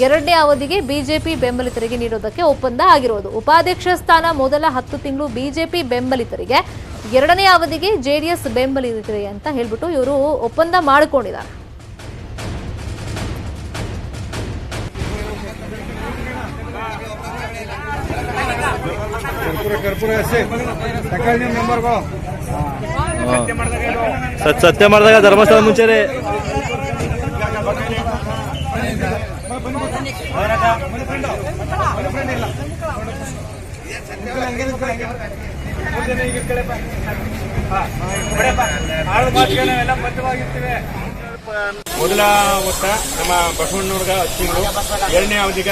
[SPEAKER 1] 2ನೇ ಅವಧಿಗೆ BJP ಬೆಂಬಲಿತರಿಗೆ ನೀಡೋದಕ್ಕೆ ಒಪ್ಪಂದ ಆಗಿರೋದು. ಉಪಾಧ್ಯಕ್ಷ ಸ್ಥಾನ ಮೊದಲ 10 ತಿಂಗಳು BJP ಬೆಂಬಲಿತರಿಗೆ, 2ನೇ ಅವಧಿಗೆ JDS ಬೆಂಬಲಿತರಿಗೆ ಅಂತ ಹೇಳ್ಬಿಟ್ಟು ಇವರು ಒಪ್ಪಂದ ಮಾಡಿಕೊಂಡಿದ್ದಾರೆ.
[SPEAKER 7] ಸತ್ಯ ಮಾಡಿದಾಗ ಧರ್ಮಸ್ಥಳ ಮುಂಚೆನೆ
[SPEAKER 8] ಮೊದಲ ವರ್ಷ ನಮ್ಮ ಬಸವಣ್ಣವ್ರಗ 10 ತಿಂಗಳು, ಎರಡನೇ ಅವಧಿಗ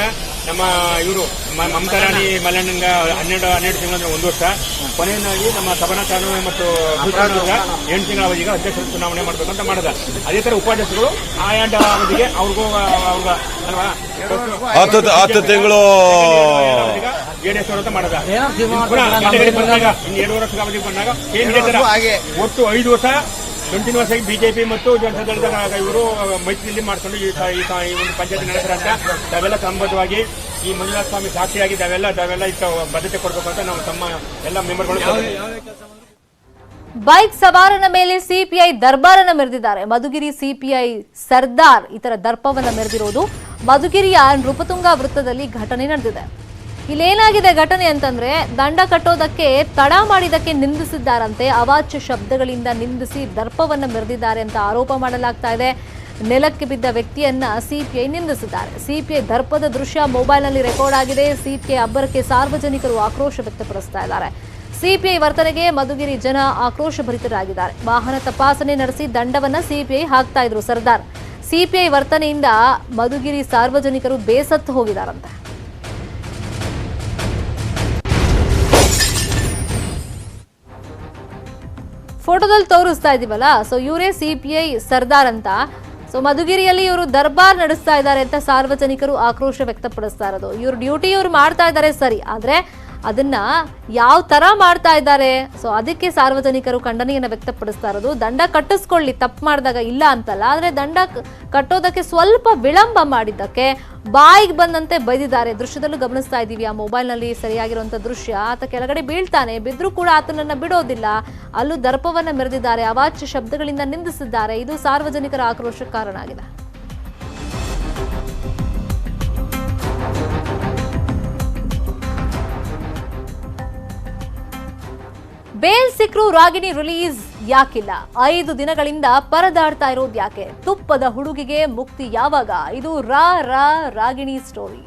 [SPEAKER 8] ನಮ್ಮ ಇವರು ಮಮತಾರಾಣಿ ಮಲ್ಲಣ್ಣಂಗ 12 ತಿಂಗಳು ಅಂದ್ರೆ 1 ವರ್ಷ, ಕೊನೆಯದಾಗಿ ನಮ್ಮ ಸಭಾನ ಕಾನೂನು ಮತ್ತು 8 ತಿಂಗಳ ಅವಧಿಗೆ ಅಧ್ಯಕ್ಷರ ಚುನಾವಣೆ ಮಾಡ್ಬೇಕಂತ ಮಾಡಿದ. ಅದೇ ತರ ಉಪಾಧ್ಯಕ್ಷರು ಆಯಾ ಅವಧಿಗೆ ಅವ್ರಿಗೂ ಅಲ್ವಾ
[SPEAKER 7] 10 ತಿಂಗಳು
[SPEAKER 8] ಜೆಡಿಎಸ್ ಅಂತ ಮಾಡಿದ. 2 ವರ್ಷದ ಅವಧಿಗೆ ಬಂದಾಗ ಒಟ್ಟು 5 ವರ್ಷ ಕಂಟಿನ್ಯೂಸ್ ಆಗಿ ಬಿಜೆಪಿ ಮತ್ತು ಜನತಾ ದಳದ ಇವರು ಮೈತ್ರಿಯಲ್ಲಿ ಮಾಡ್ಕೊಂಡು ಈ ಒಂದು ಪಂಚಾಯತ್ ನಡೆಸರಂತ ತಾವೆಲ್ಲ ಸಂಬದ್ಧವಾಗಿ ಈ ಮಂಜುನಾಥ ಸ್ವಾಮಿ ಸಾಕ್ಷಿಯಾಗಿ ತಾವೆಲ್ಲ ಬದ್ಧತೆ ಕೊಡಬೇಕು ಅಂತ ನಾವು ತಮ್ಮ ಎಲ್ಲ ಮೆಂಬರ್ಗಳು.
[SPEAKER 1] ಬೈಕ್ ಸವಾರನ ಮೇಲೆ ಸಿಪಿಐ ದರ್ಬಾರನ್ನ ಮೆರೆದಿದ್ದಾರೆ. ಮಧುಗಿರಿ ಸಿಪಿಐ ಸರ್ದಾರ್ ಇತರ ದರ್ಪವನ್ನ ಮೆರೆದಿರೋದು ಮಧುಗಿರಿಯ ನೃಪತುಂಗ ವೃತ್ತದಲ್ಲಿ ಘಟನೆ ನಡೆದಿದೆ. ಇಲ್ಲೇನಾಗಿದೆ ಘಟನೆ ಅಂತಂದ್ರೆ, ದಂಡ ಕಟ್ಟೋದಕ್ಕೆ ತಡ ಮಾಡಿದಕ್ಕೆ ನಿಂದಿಸಿದ್ದಾರಂತೆ. ಅವಾಚ್ಯ ಶಬ್ದಗಳಿಂದ ನಿಂದಿಸಿ ದರ್ಪವನ್ನ ಮೆರೆದಿದ್ದಾರೆ ಅಂತ ಆರೋಪ ಮಾಡಲಾಗ್ತಾ ಇದೆ. ನೆಲಕ್ಕೆ ಬಿದ್ದ ವ್ಯಕ್ತಿಯನ್ನ ಸಿಪಿಐ ನಿಂದಿಸಿದ್ದಾರೆ. ಸಿಪಿಐ ದರ್ಪದ ದೃಶ್ಯ ಮೊಬೈಲ್ನಲ್ಲಿ ರೆಕಾರ್ಡ್ ಆಗಿದೆ. ಸಿಪಿಐ ಅಬ್ಬರಕ್ಕೆ ಸಾರ್ವಜನಿಕರು ಆಕ್ರೋಶ ವ್ಯಕ್ತಪಡಿಸ್ತಾ ಇದ್ದಾರೆ. ಸಿಪಿಐ ವರ್ತನೆಗೆ ಮಧುಗಿರಿ ಜನ ಆಕ್ರೋಶಭರಿತರಾಗಿದ್ದಾರೆ. ವಾಹನ ತಪಾಸಣೆ ನಡೆಸಿ ದಂಡವನ್ನ ಸಿಪಿಐ ಹಾಕ್ತಾ ಇದ್ರು ಸರ್ದಾರ್. ಸಿಪಿಐ ವರ್ತನೆಯಿಂದ ಮಧುಗಿರಿ ಸಾರ್ವಜನಿಕರು ಬೇಸತ್ತು ಹೋಗಿದ್ದಾರಂತೆ. ಫೋಟೋದಲ್ಲಿ ತೋರಿಸ್ತಾ ಇದೀವಲ್ಲ, ಸೊ ಇವರೇ ಸಿಪಿಐ ಸರ್ದಾರ್ ಅಂತ. ಸೊ ಮಧುಗಿರಿಯಲ್ಲಿ ಇವರು ದರ್ಬಾರ್ ನಡೆಸ್ತಾ ಇದ್ದಾರೆ ಅಂತ ಸಾರ್ವಜನಿಕರು ಆಕ್ರೋಶ ವ್ಯಕ್ತಪಡಿಸ್ತಾ ಇರೋದು. ಇವ್ರ ಡ್ಯೂಟಿ ಇವ್ರು ಮಾಡ್ತಾ ಇದ್ದಾರೆ ಸರಿ, ಆದ್ರೆ ಅದನ್ನ ಯಾವ ತರ ಮಾಡ್ತಾ ಇದ್ದಾರೆ, ಸೊ ಅದಕ್ಕೆ ಸಾರ್ವಜನಿಕರು ಖಂಡನೆಯನ್ನ ವ್ಯಕ್ತಪಡಿಸ್ತಾ ಇರೋದು. ದಂಡ ಕಟ್ಟಿಸ್ಕೊಳ್ಳಿ, ತಪ್ಪು ಮಾಡಿದಾಗ ಇಲ್ಲ ಅಂತಲ್ಲ, ಆದ್ರೆ ದಂಡ ಕಟ್ಟೋದಕ್ಕೆ ಸ್ವಲ್ಪ ವಿಳಂಬ ಮಾಡಿದ್ದಕ್ಕೆ ಬಾಯಿಗೆ ಬಂದಂತೆ ಬೈದಿದ್ದಾರೆ. ದೃಶ್ಯದಲ್ಲೂ ಗಮನಿಸ್ತಾ ಇದ್ದೀವಿ, ಆ ಮೊಬೈಲ್ನಲ್ಲಿ ಸರಿಯಾಗಿರುವಂತ ದೃಶ್ಯ. ಆತ ಕೆಳಗಡೆ ಬೀಳ್ತಾನೆ, ಬಿದ್ರೂ ಕೂಡ ಆತನನ್ನ ಬಿಡೋದಿಲ್ಲ. ಅಲ್ಲೂ ದರ್ಪವನ್ನ ಮೆರೆದಿದ್ದಾರೆ, ಅವಾಚ್ಯ ಶಬ್ದಗಳಿಂದ ನಿಂದಿಸಿದ್ದಾರೆ. ಇದು ಸಾರ್ವಜನಿಕರ ಆಕ್ರೋಶಕ್ಕೆ ಕಾರಣ ಆಗಿದೆ. ಬೇಲ್ ಸಿಕ್ರು ರಾಗಿಣಿ ರಿಲೀಸ್ ಯಾಕಿಲ್ಲ? 5 ದಿನಗಳಿಂದ ಪರದಾಡ್ತಾ ಇರೋದು ಯಾಕೆ? ತುಪ್ಪದ ಹುಡುಗಿಗೆ ಮುಕ್ತಿ ಯಾವಾಗ? ಇದು ರಾಗಿಣಿ ಸ್ಟೋರಿ.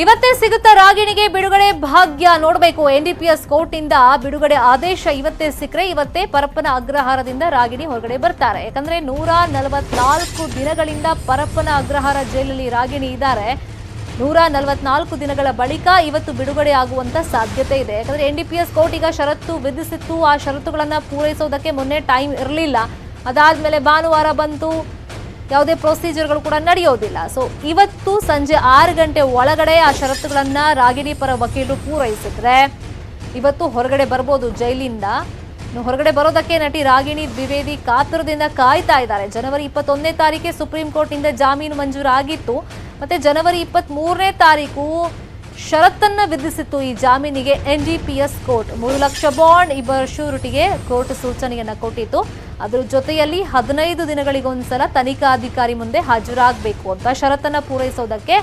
[SPEAKER 1] ಇವತ್ತೇ ಸಿಗುತ್ತಾ ರಾಗಿಣಿಗೆ ಬಿಡುಗಡೆ ಭಾಗ್ಯ? ನೋಡಬೇಕು. ಎನ್ಡಿಪಿಎಸ್ ಕೋರ್ಟ್ ಇಂದ ಬಿಡುಗಡೆ ಆದೇಶ ಇವತ್ತೇ ಸಿಕ್ಕರೆ ಇವತ್ತೇ ಪರಪ್ಪನ ಅಗ್ರಹಾರದಿಂದ ರಾಗಿಣಿ ಹೊರಗಡೆ ಬರ್ತಾರೆ. ಯಾಕಂದ್ರೆ 144 ದಿನಗಳಿಂದ ಪರಪ್ಪನ ಅಗ್ರಹಾರ ಜೈಲಲ್ಲಿ ರಾಗಿಣಿ ಇದ್ದಾರೆ. 144 ದಿನಗಳ ಬಳಿಕ ಇವತ್ತು ಬಿಡುಗಡೆ ಆಗುವಂತ ಸಾಧ್ಯತೆ ಇದೆ. ಯಾಕಂದ್ರೆ ಎನ್ಡಿಪಿಎಸ್ ಕೋರ್ಟ್ ಈಗ ಷರತ್ತು ವಿಧಿಸಿತ್ತು. ಆ ಷರತ್ತುಗಳನ್ನ ಪೂರೈಸೋದಕ್ಕೆ ಮೊನ್ನೆ ಟೈಮ್ ಇರಲಿಲ್ಲ. ಅದಾದ್ಮೇಲೆ ಭಾನುವಾರ ಬಂತು, ಯಾವುದೇ ಪ್ರೊಸೀಜರ್ಗಳು ಕೂಡ ನಡೆಯೋದಿಲ್ಲ. ಸೊ ಇವತ್ತು ಸಂಜೆ 6 ಗಂಟೆ ಒಳಗಡೆ ಆ ಷರತ್ತುಗಳನ್ನ ರಾಗಿಣಿ ಪರ ವಕೀಲರು ಪೂರೈಸಿದ್ರೆ ಇವತ್ತು ಹೊರಗಡೆ ಬರ್ಬೋದು ಜೈಲಿಂದ. ಹೊರಗಡೆ ಬರೋದಕ್ಕೆ ನಟಿ ರಾಗಿಣಿ ದ್ವಿವೇದಿ ಕಾತುರದಿಂದ ಕಾಯ್ತಾ ಇದ್ದಾರೆ. ಜನವರಿ 21ನೇ ತಾರೀಕೆ ಸುಪ್ರೀಂ ಕೋರ್ಟ್ನಿಂದ ಜಾಮೀನು ಮಂಜೂರಾಗಿತ್ತು. ಮತ್ತೆ ಜನವರಿ 23ನೇ ತಾರೀಕು ಷರತ್ತನ್ನ ವಿಧಿಸಿತ್ತು ಈ ಜಾಮೀನಿಗೆ ಎನ್ಡಿಪಿಎಸ್ ಕೋರ್ಟ್. 3 ಲಕ್ಷ ಬಾಂಡ್, ಇಬ್ಬರ ಶ್ಯೂರಿಟಿಗೆ ಕೋರ್ಟ್ ಸೂಚನೆಯನ್ನ ಕೊಟ್ಟಿತ್ತು. ಅದರ ಜೊತೆಯಲ್ಲಿ 15 ದಿನಗಳಿಗೊಂದ್ಸಲ ತನಿಖಾಧಿಕಾರಿ ಮುಂದೆ ಹಾಜರಾಗಬೇಕು ಅಂತ ಷರತ್ತನ್ನ ಪೂರೈಸೋದಕ್ಕೆ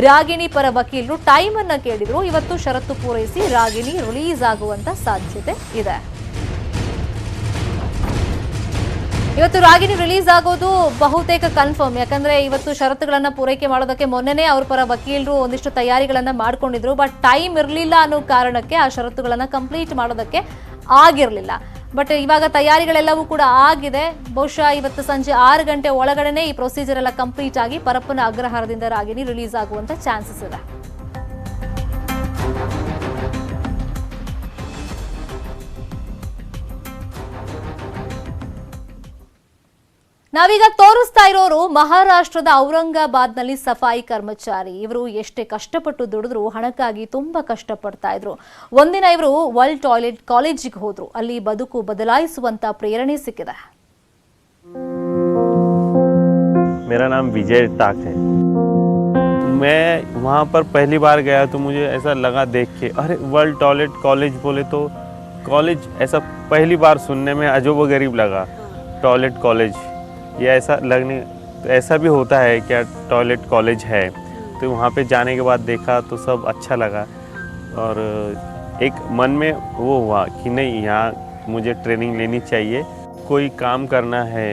[SPEAKER 1] ರಾಗಿಣಿ ಪರ ವಕೀಲರು ಟೈಮ್ ಅನ್ನ ಕೇಳಿದ್ರು. ಇವತ್ತು ಷರತ್ತು ಪೂರೈಸಿ ರಾಗಿಣಿ ರಿಲೀಸ್ ಆಗುವಂತ ಸಾಧ್ಯತೆ ಇದೆ. ಇವತ್ತು ರಾಗಿಣಿ ರಿಲೀಸ್ ಆಗೋದು ಬಹುತೇಕ ಕನ್ಫರ್ಮ್. ಯಾಕಂದ್ರೆ ಇವತ್ತು ಷರತ್ತುಗಳನ್ನ ಪೂರೈಕೆ ಮಾಡೋದಕ್ಕೆ ಮೊನ್ನೆನೇ ಅವ್ರ ಪರ ವಕೀಲರು ಒಂದಿಷ್ಟು ತಯಾರಿಗಳನ್ನ ಮಾಡ್ಕೊಂಡಿದ್ರು. ಬಟ್ ಟೈಮ್ ಇರಲಿಲ್ಲ ಅನ್ನೋ ಕಾರಣಕ್ಕೆ ಆ ಷರತ್ತುಗಳನ್ನ ಕಂಪ್ಲೀಟ್ ಮಾಡೋದಕ್ಕೆ ಆಗಿರಲಿಲ್ಲ. ಬಟ್ ಇವಾಗ ತಯಾರಿಗಳೆಲ್ಲವೂ ಕೂಡ ಆಗಿದೆ. ಬಹುಶಃ ಇವತ್ತು ಸಂಜೆ 6 ಗಂಟೆ ಒಳಗಡೆನೆ ಈ ಪ್ರೊಸೀಜರ್ ಎಲ್ಲ ಕಂಪ್ಲೀಟ್ ಆಗಿ ಪರಪ್ಪನ ಅಗ್ರಹಾರದಿಂದ ರಾಗಿಣಿ ರಿಲೀಸ್ ಆಗುವಂತ ಚಾನ್ಸಸ್ ಇದೆ. ನಾವೀಗ ತೋರಿಸ್ತಾ ಇರೋರು ಮಹಾರಾಷ್ಟ್ರದ ಔರಂಗಾಬಾದ್ನಲ್ಲಿ ಸಫಾಯಿ ಕರ್ಮಚಾರಿ. ಇವರು ಎಷ್ಟೇ ಕಷ್ಟಪಟ್ಟು ದುಡಿದ್ರು ಹಣಕ್ಕಾಗಿ ತುಂಬಾ ಕಷ್ಟಪಡ್ತಾ ಇದ್ರು. ಒಂದಿನ ಇವರು ವರ್ಲ್ಡ್ ಟಾಯ್ಲೆಟ್ ಕಾಲೇಜಿಗೆ ಹೋದ್ರು. ಅಲ್ಲಿ ಬದುಕು ಬದಲಾಯಿಸುವಂತ ಪ್ರೇರಣೆ ಸಿಕ್ಕಿದೆ.
[SPEAKER 7] मेरा नाम विजय टाक है। मैं वहाँ पर पहली बार गया तो मुझे ऐसा लगा देख के, अरे वर्ल्ड टॉयलेट कॉलेज बोले तो कॉलेज ऐसा पहली बार सुनने में अजब-ओ-गरीब लगा। टॉयलेट कॉलेज ये ऐसा लगने, ऐसा भी होता है क्या टॉयलेट कॉलेज है? तो वहाँ पे जाने के बाद देखा तो सब अच्छा लगा और एक मन में वो हुआ कि नहीं, यहाँ मुझे ट्रेनिंग लेनी चाहिए। कोई काम करना है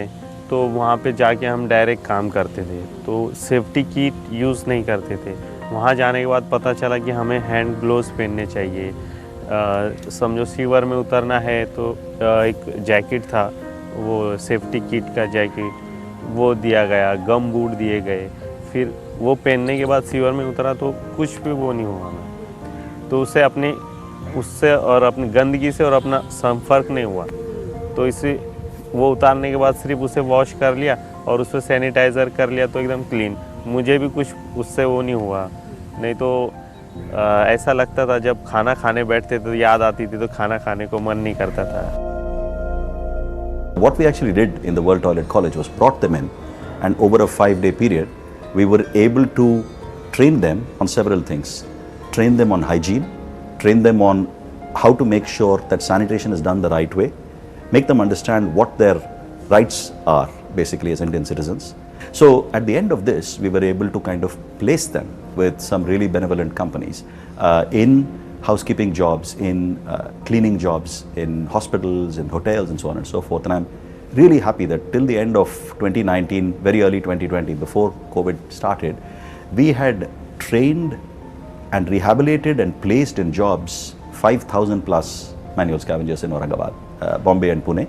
[SPEAKER 7] तो वहाँ पे जाके हम डायरेक्ट काम करते थे, तो सेफ्टी किट यूज़ नहीं करते थे। वहाँ जाने के बाद पता चला कि हमें हैंड ग्लोव्स पहनने चाहिए। समझो सीवर में उतरना है तो एक जैकेट था, वो सेफ्टी किट का जैकेट वो दिया गया, गम बूट दिए गए। फिर वो पहनने के बाद सीवर में उतरा तो कुछ भी वो नहीं हुआ मैं, तो उससे और अपनी गंदगी से और अपना संपर्क नहीं हुआ। तो इसे वो उतारने के बाद सिर्फ उसे वॉश कर लिया और उस पर सैनिटाइज़र कर लिया तो एकदम क्लीन। मुझे भी कुछ उससे वो नहीं हुआ, नहीं तो ऐसा लगता था जब खाना खाने बैठते थे तो याद आती थी तो खाना खाने को मन नहीं करता था।
[SPEAKER 9] What we actually did in the World Toilet College was brought them in, and over a 5-day period, we were able to train them on several things. Train them on hygiene, train them on how to make sure that sanitation is done the right way, make them understand what their rights are basically as Indian citizens. So at the end of this, we were able to kind of place them with some really benevolent companies in housekeeping jobs, in cleaning jobs, in hospitals, in hotels and so on and so forth. And I'm really happy that till the end of 2019, very early 2020, before COVID started, we had trained and rehabilitated and placed in jobs 5,000 plus manual scavengers in Aurangabad, Bombay and Pune.